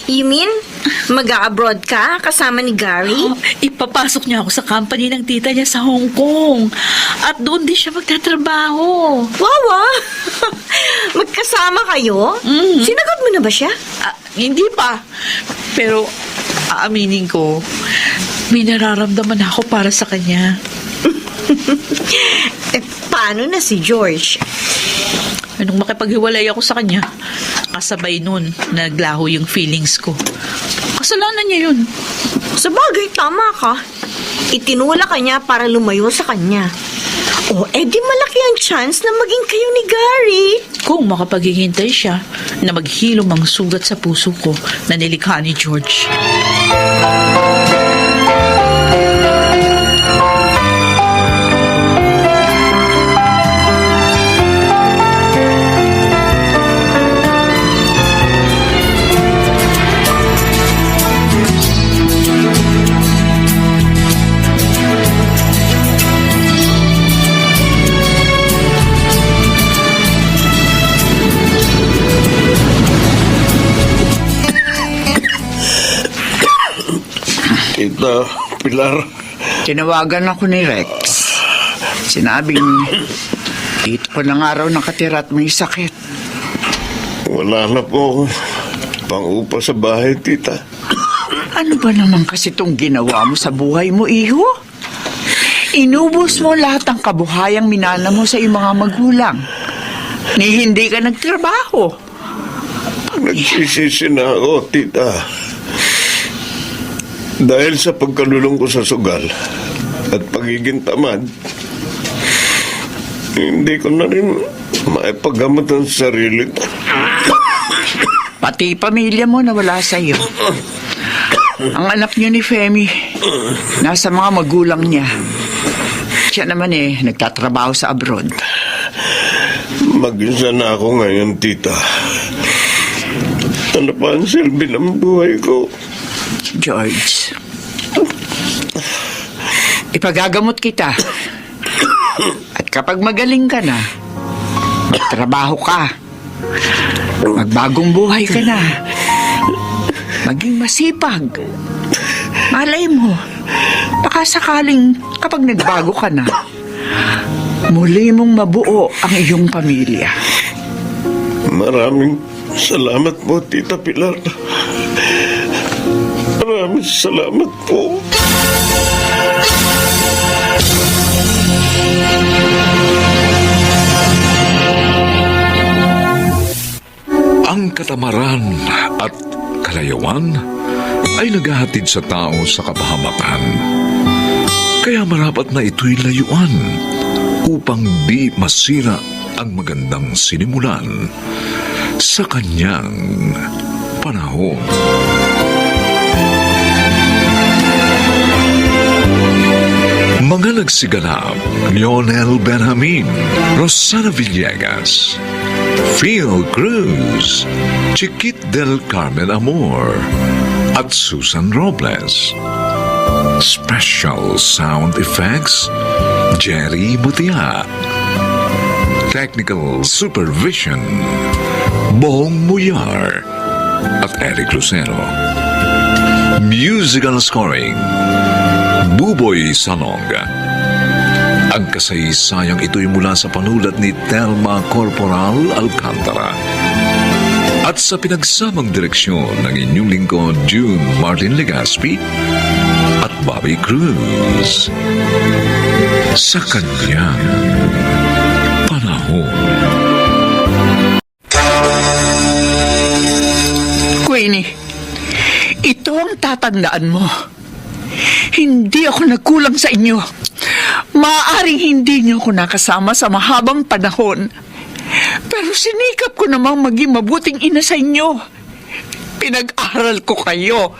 You mean, mag-a-abroad ka kasama ni Gary? Ipapasok niya ako sa company ng tita niya sa Hong Kong. At doon din siya magtatrabaho. Wow, magkasama kayo? Sinagot mo na ba siya? Hindi pa. Pero, aaminin ko, may nararamdaman ako para sa kanya. Paano na si George? Nung makipaghiwalay ako sa kanya, kasabay nun, naglaho yung feelings ko. Kasalanan niya yun. Sa bagay, tama ka. Itinula ka niya para lumayo sa kanya. Di malaki ang chance na maging kayo ni Gary. Kung makapaghihintay siya na maghilom ang sugat sa puso ko na nilikha ni George. Tita Pilar, Tinawagan ako ni Rex. Sinabing, dito ko na nga raw nakatira at may sakit. wala na po pang-upa sa bahay, tita. Ano ba naman kasi itong ginawa mo sa buhay mo, iho? Inubos mo lahat ng kabuhayang minana mo sa iyong mga magulang. Ni hindi ka nagtrabaho. Nagsisisi na ako, tita. Dahil sa pagkalulong ko sa sugal at pagiging tamad, hindi ko na rin maipagamot ang sarili ko. Pati pamilya mo nawala sa iyo. Ang anak niyo ni Femi, nasa mga magulang niya. Siya naman nagtatrabaho sa abroad. Mag-isa na ako ngayon, tita. Ano pa ang silbi ng buhay ko? George, ipagagamot kita. At kapag magaling ka na, magtrabaho ka. Magbagong buhay ka na. Maging masipag. Malay mo, baka sakaling kapag nagbago ka na, muli mong mabuo ang iyong pamilya. Maraming salamat po, Tita Pilar. Maraming salamat po. Ang katamaran at kalayawan ay naghahatid sa tao sa kapahamakan. Kaya marapat na ito'y layuan upang di masira ang magandang sinimulan sa kanyang panahon. Mga nagsiganap: Lionel Benjamin, Rosana Villegas, Phil Cruz, Chiquit del Carmen Amor, at Susan Robles. Special sound effects, Jerry Mutia. Technical supervision, Bong Muyar at Eric Lucero. Musical scoring, Buboy Salong. Ang kasaysayang ito'y mula sa panulat ni Telma Corporal Alcantara at sa pinagsamang direksyon ng inyong lingkod June Martin Legaspi at Bobby Cruz. Sa kanyang panahon. Queenie, ito ang tatandaan mo. Hindi ako nagkulang sa inyo. Maaaring hindi niyo ako nakasama sa mahabang panahon. Pero sinikap ko namang maging mabuting ina sa inyo. Pinag-aral ko kayo.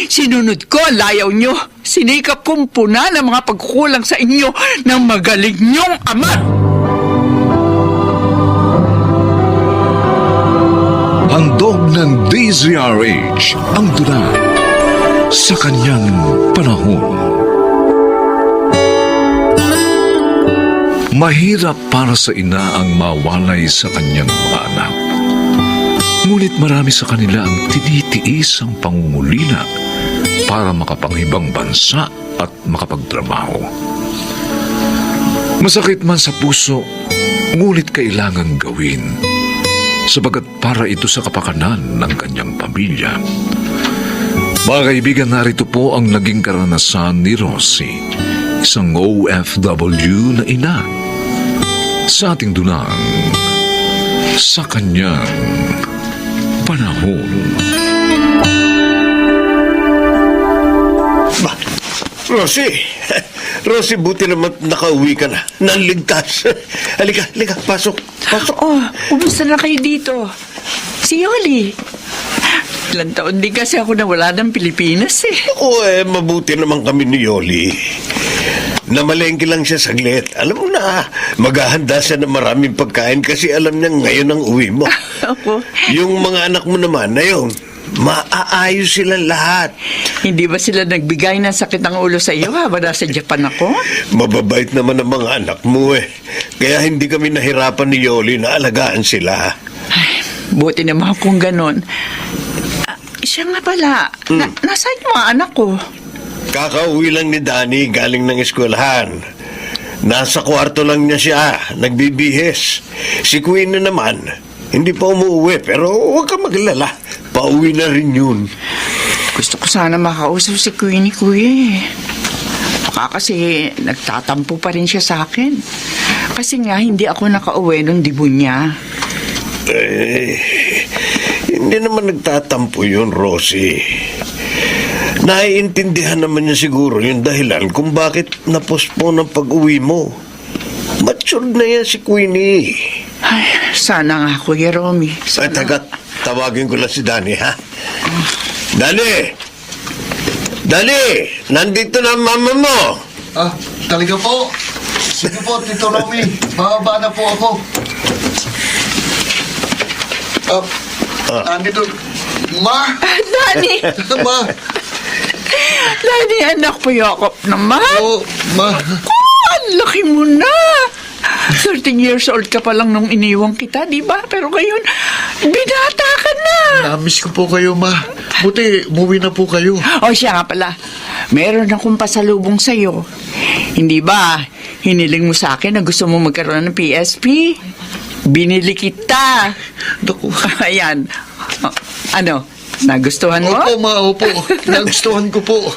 Sinunod ko ang layaw niyo. Sinikap kong puna ng mga pagkukulang sa inyo ng magaling niyong ama. Handog ng DZRH ang tula sa kanyang panahon. Mahirap para sa ina ang mawalay sa kanyang mga anak. Ngunit marami sa kanila ang tinitiis ang pangungulila para makapanghibang bansa at makapagtrabaho. Masakit man sa puso, ngunit kailangang gawin, sabagat para ito sa kapakanan ng kanyang pamilya. Mga kaibigan, narito po ang naging karanasan ni Rosie, isang OFW na ina, sa ating dunang sa kanyang panahon. Rosie, buti naman nakauwi ka na. Naligtas. Halika, pasok. Oh, kumusta na kayo dito? Si Yoli. Ilang taon din kasi ako nawala ng Pilipinas Mabuti naman kami ni Yoli. Namalengke lang siya saglit. Alam mo na, maghahanda siya ng maraming pagkain kasi alam niya ngayon ang uwi mo. Ako? Yung mga anak mo naman na yun, maaayos silang lahat. Hindi ba sila nagbigay ng sakit ng ulo sa iyo habang nasa Japan ako? Mababait naman ang mga anak mo Kaya hindi kami nahirapan ni Yoli na alagaan sila. Ay, buti naman kung ganon. Siya nga pala, nasaan yung mga anak ko? Kakauwi lang ni Danny galing ng eskwelahan. Nasa kwarto lang niya siya, nagbibihis. Si Queen na naman, hindi pa umuwi, pero huwag ka maglala. Pauwi na rin yun. Gusto ko sana makausap si Queenie, kuya. Baka kasi nagtatampo pa rin siya sa akin. Kasi nga, hindi ako nakauwi nung dibo niya. Hindi naman nagtatampo yun, Rosie. Naiintindihan naman niya siguro yung dahilan kung bakit napospone ang pag-uwi mo. Matured na yan si Queenie. Ay, sana nga, Kuya Romy. Ay, tawagin ko lang si Danny, ha? Danny! Danny! Nandito na ang mama mo! Ah, talaga po. Sige po, Tito Romy. Bababa na po ako. Nandito. Ma! Danny! Ma! Danny, anak po, Yakop naman. Oh, ma. Ang laki mo na. 13 years old ka pa lang nung iniwang kita, di ba? Pero ngayon, binata ka na. Namiss ko po kayo, ma. Buti, umuwi na po kayo. O siya nga pala, meron akong pasalubong sa'yo. Hindi ba, hiniling mo sa akin na gusto mo magkaroon ng PSP? Binili kita. Naku. Ayan. Ano, nagustuhan mo? Opo, ma, opo. Nagustuhan ko po.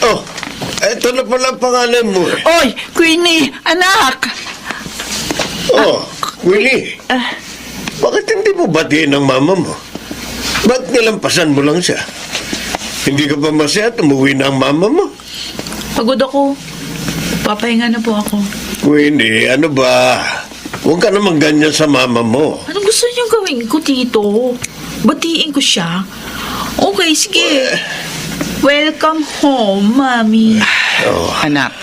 Oh, eto na pala ang pangalan mo eh. Oy, Queenie, anak! Oh, Willie. Bakit hindi mo batiin ang mama mo? Ba't nilampasan mo lang siya? Hindi ka pa masaya at umuwi na ang mama mo? Pagod ako. Papahinga na po ako. Queenie, ano ba? Huwag ka naman ganyan sa mama mo. Anong gusto niyong gawin ko, Tito? Batiin ko siya? Okay, sige. Welcome home, Mami. Anak,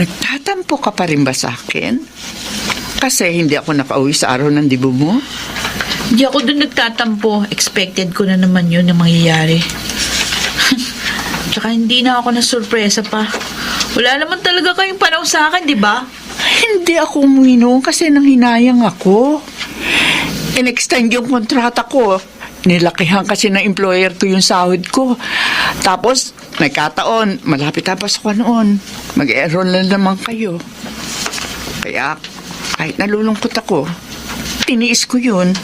nagtatampo ka pa rin ba sa akin? Kasi hindi ako nakauwi sa araw ng dibo mo? Hindi ako doon nagtatampo. Expected ko na naman yun na mangyayari. Tsaka hindi na ako na-surpresa pa. Wala naman talaga kayong panahon sa akin, di ba? Hindi ako umuwi noon kasi nanghinayang ako. In-extend yung kontrata ko. Nilakihan kasi ng employer ko yung sahod ko. Tapos, nagkataon, malapit na Pasko noon. Mag-enroll na naman kayo. Kaya, kahit nalulungkot ako, tiniis ko yun.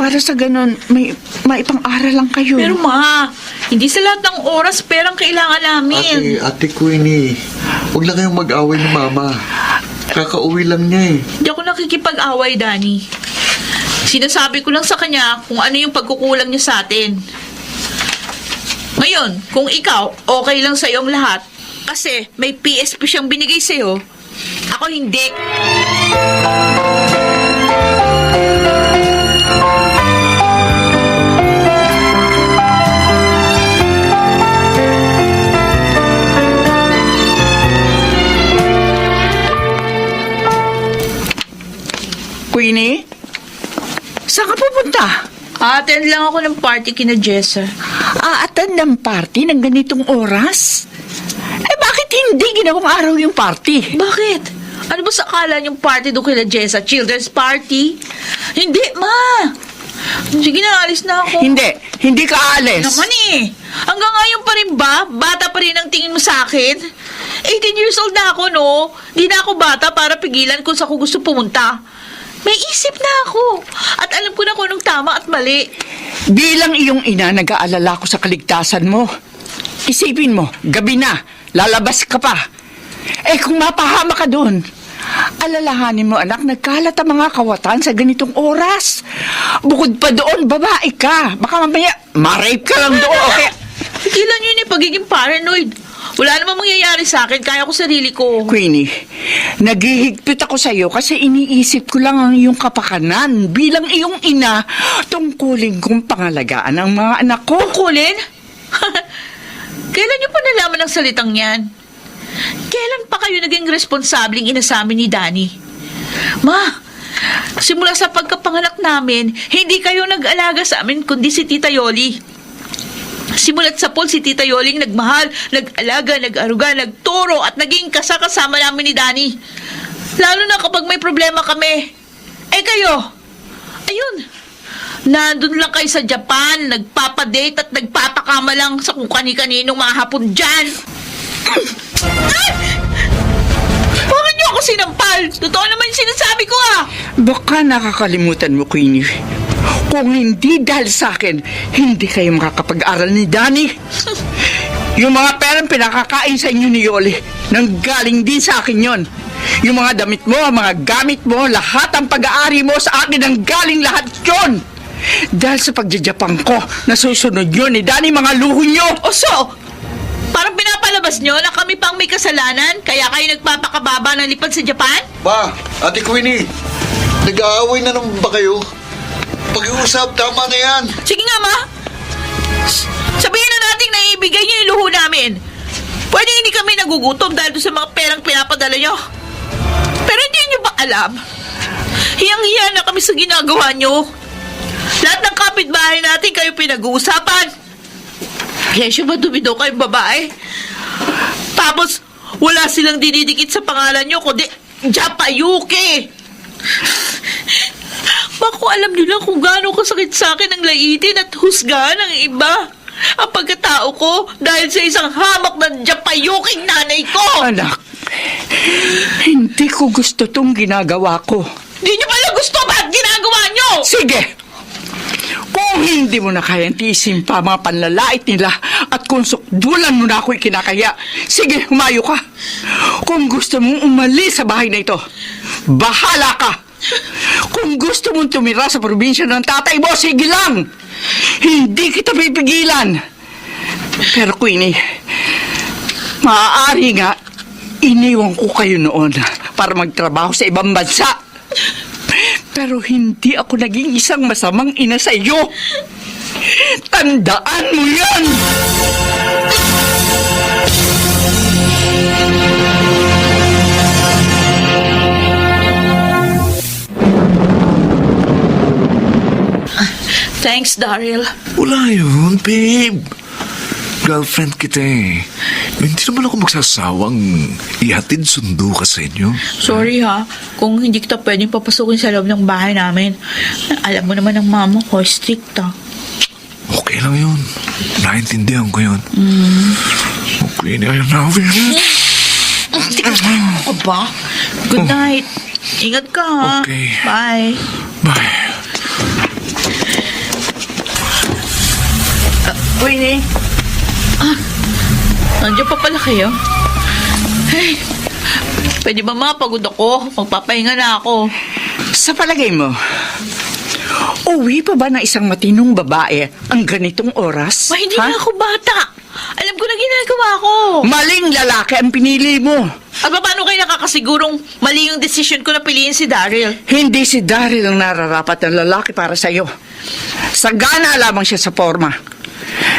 Para sa ganun, may maipang-aral lang kayo. Pero ma, hindi sa lahat ng oras perang kailangan namin. Ate Queenie, huwag na kayong mag-away ni Mama. Kakauwi lang niya eh. Hindi ako nakikipag-away, Danny. Sinasabi ko lang sa kanya kung ano yung pagkukulang niya sa atin. Ngayon, kung ikaw, okay lang sa'yo ang lahat, kasi may PSP siyang binigay sa'yo, ako hindi. Queenie, saan ka pupunta? Attend lang ako ng party kina Jessa. Aatan ng party ng ganitong oras? Eh bakit hindi ginawang araw yung party? Bakit? Ano ba sa akala niyong party doon kila Jessa? Children's party? Hindi, ma! Sige na, alis na ako. Hindi ka aalis. Naman eh. Hanggang ngayon pa rin ba? Bata pa rin ang tingin mo sa akin? 18 years old na ako, no? Di na ako bata para pigilan kung saan ko gusto pumunta. May isip na ako. At alam ko na kung anong tama at mali. Bilang iyong ina, nag-aalala ko sa kaligtasan mo. Isipin mo, gabi na, lalabas ka pa. Eh kung mapahama ka doon, alalahanin mo anak, nagkalat ang mga kawatan sa ganitong oras. Bukod pa doon, babae ka. Baka mamaya, ma-rape ka lang doon. Okay? Pigilan yun yung pagiging paranoid. Wala namang mangyayari sa akin, kaya ko sarili ko. Queenie, naghihigpit ako sa iyo kasi iniisip ko lang ang iyong kapakanan bilang iyong ina tungkulin kong pangalagaan ang mga anak ko. Tungkulin? Kailan niyo pa nalaman ang salitang yan? Kailan pa kayo naging responsabling ina sa amin ni Danny? Ma, simula sa pagkapanganak namin, hindi kayo nag-alaga sa amin kundi si Tita Yoli. Simulat sa pool, si Tita Yoling nagmahal, nag-alaga, nag-aruga, nagturo at naging kasama namin ni Danny. Lalo na kapag may problema kami. Eh kayo, ayun, Nandun lang kayo sa Japan, nagpapadate at nagpapakama lang sa kung kani-kaninong mga hapon dyan. Bakit niyo ako sinampal? Totoo naman yung sinasabi ko ah. Baka nakakalimutan mo, Queenie. Kung hindi dahil sa akin, hindi kayo makakapag-aral ni Danny. Yung mga perang pinakakain sa inyo ni Yoli, nanggaling din sa akin yon. Yung mga damit mo, mga gamit mo, lahat ang pag-aari mo sa akin, nanggaling lahat yon. Dahil sa pagjajapang ko, nasusunod yun ni Danny, mga luho nyo. O so, parang pinapalabas nyo na kami pang may kasalanan, kaya kayo nagpapakababa ng lipad sa Japan? Ma, Ate Queenie, nag-aaway na naman ba kayo? Pag-iusap, tama na yan. Sige nga, ma. Sabihin na natin na ibigay niyo yung luho namin. Pwede hindi kami nagugutom dahil doon sa mga perang pinapadala nyo. Pero hindi nyo ba alam? Hiyang-hiya na kami sa ginagawa nyo. Lahat ng kapitbahay natin kayo pinag-uusapan. Presyo ba dumido kayong babae? Tapos, wala silang dinidikit sa pangalan nyo, kundi Japayuki. Bako alam nila kung gaano kasakit sa akin ang laitin at husgahan ng iba. Ang pagkatao ko dahil sa isang hamak ng Japayuking nanay ko. Anak, hindi ko gusto tong ginagawa ko. Di nyo pala gusto ba't ginagawa nyo? Sige! Kung hindi mo na kayang tiisin pa mga panlalait nila at kung sukdulan mo na ako ikinakaya, sige, humayo ka. Kung gusto mong umalis sa bahay na ito, bahala ka. Kung gusto mong tumira sa probinsya ng tatay mo, sige lang. Hindi kita pipigilan. Pero Queenie, maaari nga, iniwan ko kayo noon para magtrabaho sa ibang bansa. Pero hindi ako naging isang masamang ina sa iyo. Tandaan mo yan! Thanks, Daryl. Wala yun, babe. Girlfriend kita eh. Hindi naman ako magsasawang ihatid sundo ka sa inyo. Sorry ha, kung hindi kita pwedeng papasukin sa loob ng bahay namin. Alam mo naman ang mama ko, strict ah. Okay lang yun. Naintindihan ko yun. Okay na yun namin. Aba, good night. Ingat ka ha. Okay. Bye. Bye. Queenie, Nandiyan pa pala kayo? Hey, pwede ba mapagod ako? Magpapahinga na ako. sa palagay mo, uwi pa ba ng isang matinong babae ang ganitong oras? Hindi Ha? na ako bata. Alam ko na ginagawa ko. Maling lalaki ang pinili mo. At paano kayo nakakasigurong mali yung decision ko na piliin si Daryl? Hindi si Daryl ang nararapat na lalaki para sa'yo. Sagana lamang siya sa forma.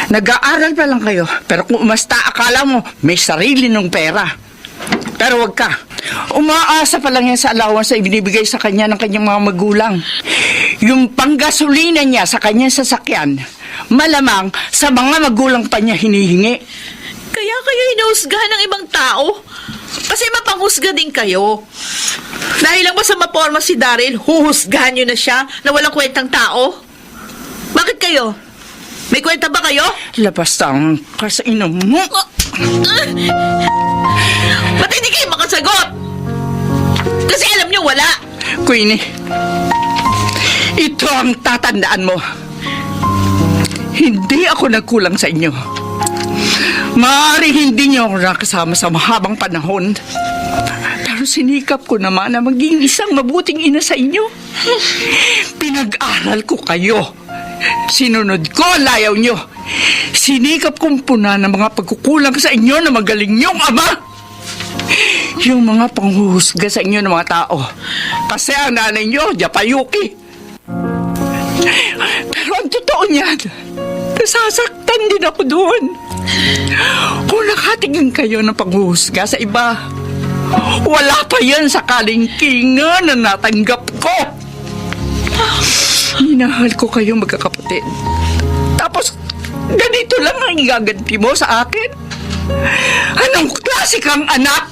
Nag-aaral pa lang kayo, pero kung umasta akala mo may sarili ng pera. Pero wag ka. Umaasa pa lang yan sa allowance na ibinibigay sa kanya ng kanyang mga magulang. Yung panggasolina niya sa kanyang sasakyan, malamang sa mga magulang pa niya hinihingi. Kaya kayo hinahusgahan ng ibang tao? Kasi mapanghusga din kayo. Dahil lang ba sa maporma si Daryl, huhusgahan nyo na siya na walang kwentang tao? Bakit kayo? May kwenta ba kayo? Labastang ka sa inom mo. Ba't hindi kayo makasagot? Kasi alam nyo wala. Queenie, ito ang tatandaan mo. Hindi ako nagkulang sa inyo. Maaari hindi niyo ako nakasama sa mahabang panahon. Pero sinikap ko naman na maging isang mabuting ina sa inyo. Pinag-aral ko kayo. Sinunod ko ang layaw nyo. Sinikap kong puna ng mga pagkukulang sa inyo na magaling nyong ama. Yung mga panghuhusga sa inyo ng mga tao. Kasi ang nanay nyo, Japayuki. Pero ang totoo niyan, nasasaktan din ako doon. Kung nakatingin kayo ng panghuhusga sa iba, wala pa yan sa kalingkingan na natanggap ko. Minahal ko kayong magkakapatid. Tapos, ganito lang ang igaganti mo sa akin? Anong klase kang anak?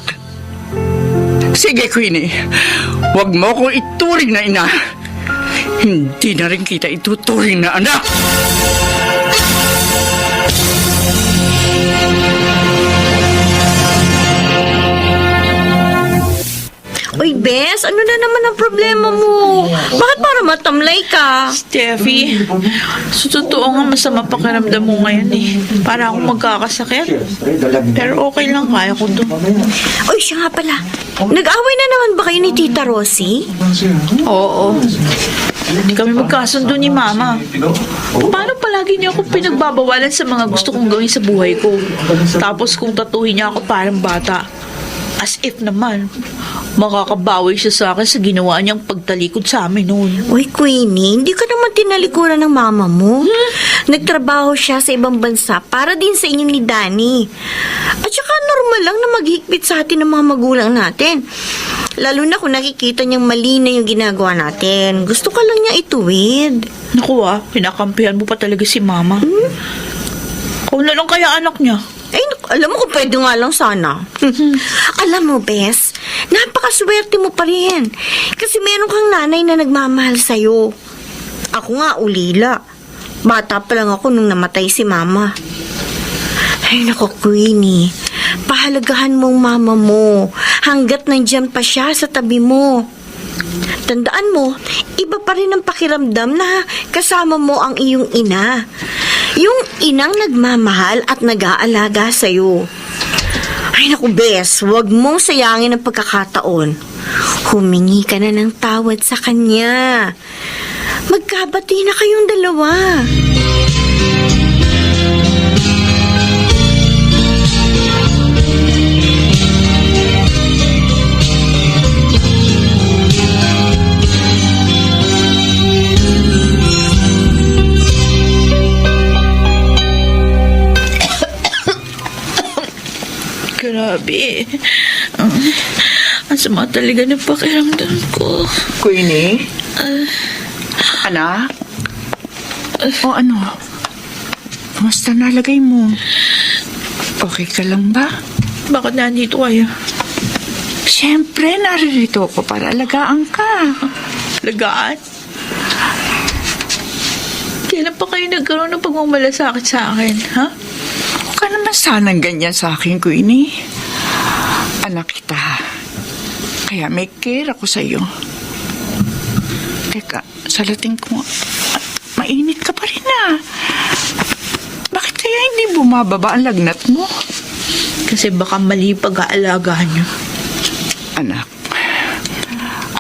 Sige, Queenie. Huwag mo akong ituring na ina. Hindi na rin kita ituturing na anak. Uy, Bes, ano na naman ang problema mo? Bakit para matamlay ka? Steffi, sa totoo nga masama pakiramdam mo ngayon eh. Para akong magkakasakit. Pero okay lang, kaya ko to. Uy, siya nga pala. Nag-away na naman ba kayo ni Tita Rosie? Oo. Hindi kami magkasundo ni Mama. Paano palagi niya ako pinagbabawalan sa mga gusto kong gawin sa buhay ko? Tapos kung tatuhin niya ako parang bata. As if naman, makakabawi siya sa akin sa ginawa niyang pagtalikod sa amin noon. Uy, Queenie, hindi ka naman tinalikuran ng mama mo. Nagtrabaho siya sa ibang bansa para din sa inyo ni Danny. At saka normal lang na maghigpit sa atin ng mga magulang natin. Lalo na kung nakikita niyang mali na yung ginagawa natin. Gusto ka lang niya ituwid. Naku pinakampihan mo pa talaga si Mama. Kung na lang kaya anak niya. Ay, alam mo kung pwede nga lang sana. Alam mo, Bes, napakaswerte mo pa rin. Kasi meron kang nanay na nagmamahal sa'yo. Ako nga, ulila. Bata pa lang ako nung namatay si Mama. Ay, naku, Queenie. Pahalagahan mong mama mo hanggat nandyan pa siya sa tabi mo. Tandaan mo, iba pa rin ang pakiramdam na kasama mo ang iyong ina. Yung inang nagmamahal at nag-aalaga sa'yo. Ay naku, Bes, huwag mong sayangin ang pagkakataon. Humingi ka na ng tawad sa kanya. Magkabati na kayong dalawa. Grabe. Ang sama talaga ng pakiramdam ko. Queenie? Anak? O ano? Kamusta nalagay mo? Okay ka lang ba? Bakit nandito kayo? Siyempre, naririto ako para alagaan ka. Lagaan? Kailan pa kayo nagkaroon ng pagmamalasakit sa akin, ha? Huwag ka naman sanang ganyan sa akin, Queenie. Anak kita. Kaya may care ako sa'yo. Teka, sa lating ko, mainit ka pa rin ah. Bakit kaya hindi bumababa ang lagnat mo? Kasi baka mali pag-aalagaan niyo. Anak,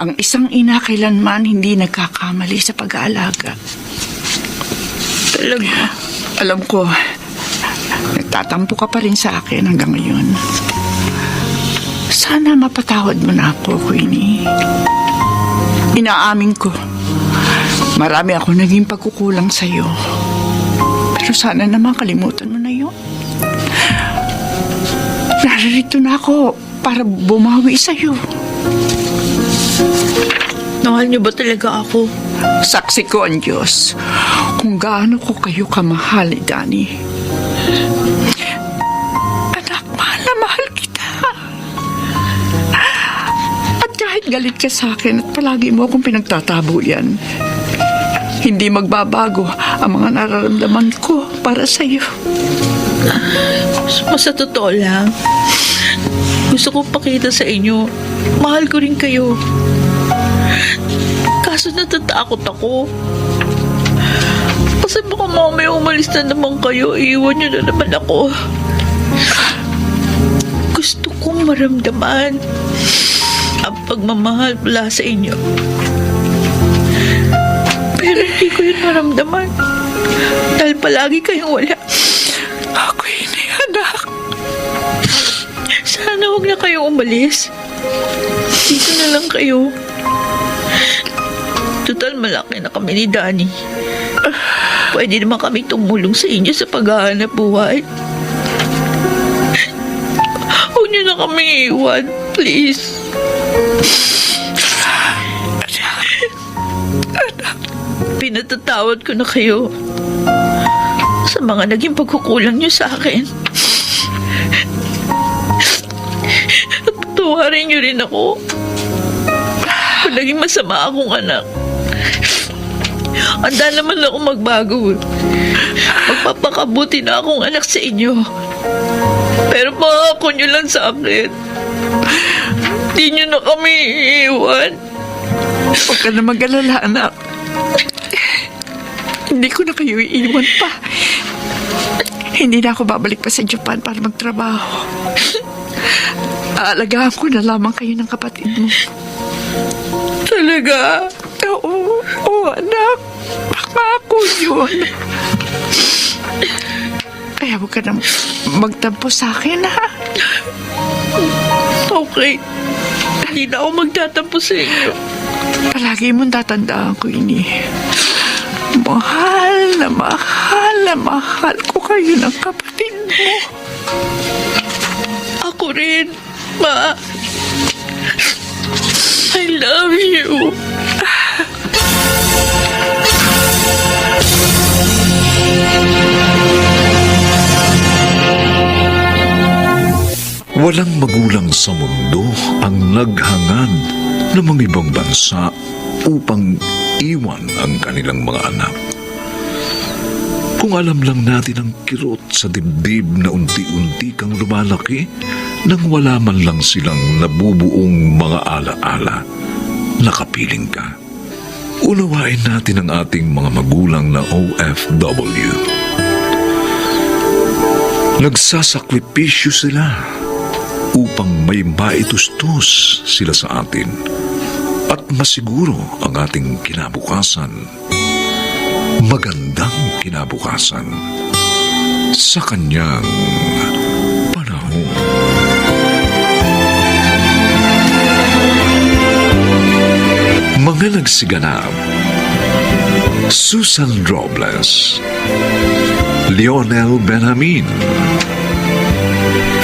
ang isang ina kailanman hindi nagkakamali sa pag-aalaga. Talaga? Alam ko, nagtatampo ka pa rin sa akin hanggang ngayon. Sana mapatawad mo na ako, Queenie. Inaamin ko, marami ako naging pagkukulang sa'yo. Pero sana naman kalimutan mo na yun. Naririto na ako para bumawi sa'yo. Mahal niyo ba talaga ako? Saksi ko ang Diyos kung gaano ko kayo kamahal, Danny. Anak, mahal na mahal kita. At kahit galit ka sa akin at palagi mo akong pinagtatabo yan, hindi magbabago ang mga nararamdaman ko para sa'yo. Sa totoo lang, gusto ko pakita sa inyo, mahal ko rin kayo. Kaso natatakot ako. Kasi baka mamaya umalis na naman kayo, iiwan niyo na naman ako. Gusto kong maramdaman ang pagmamahal mula sa inyo. Pero hindi ko yun maramdaman. Dahil palagi kayong wala. Ako hindi, anak. Sana huwag na kayo umalis. Dito na lang kayo. Total malaki na kami ni Danny. Pwede naman kami tumulong sa inyo sa paghahanap buhay. Huwag niyo na kami iwan, please. Pinatatawad ko na kayo sa mga naging pagkukulang niyo sa akin. At patawarin niyo rin ako kung naging masama akong anak. Handa naman ako magbago. Magpapakabuti na akong anak sa inyo. Pero pangako nyo lang sa akin. Di nyo na kami iiwan. Huwag ka na mag-alala, anak. Hindi ko na kayo iiwan pa. Hindi na ako babalik pa sa Japan para magtrabaho. Aalagaan ko na lamang kayo ng kapatid mo. Talaga? Oo, anak. Pangako yun. Kaya huwag ka na magtampo sa akin, ha? Okay. Hindi na ako magtatampo sa inyo. Palagi mong tatandaan ko, ini. Mahal na mahal na mahal ko kayo ng kapatid mo. Ako rin, Ma. I love you. Walang magulang sa mundo ang naghangad ng mga ibang bansa upang iwan ang kanilang mga anak. Kung alam lang natin ang kirot sa dibdib na unti-unti kang lumalaki nang wala man lang silang nabubuong mga alaala, nakapiling ka. Unawain natin ang ating mga magulang na OFW. Nagsasakripisyo sila upang may maitustos sila sa atin at masiguro ang ating kinabukasan. Magandang kinabukasan sa kanyang panahon. Mga nagsiganap: Susan Robles, Lionel Benjamin,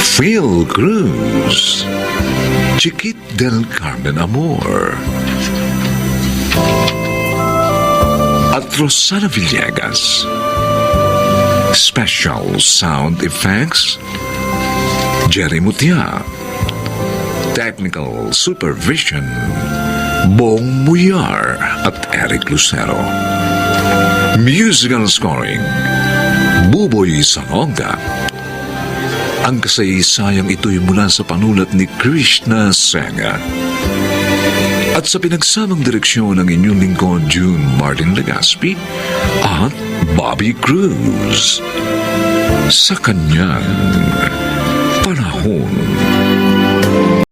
Phil Cruz, Chiquit del Carmen Amor, at Rosana Villegas. Special sound effects, Jerry Mutia. Technical supervision, Bong Muyar at Eric Lucero. Musical scoring, Buboy Sanonga. Ang kasaysayang ito'y mula sa panulat ni Krishna Senga. At sa pinagsamang direksyon ng inyong lingkod June Martin Legaspi at Bobby Cruz. Sa kanyang panahon.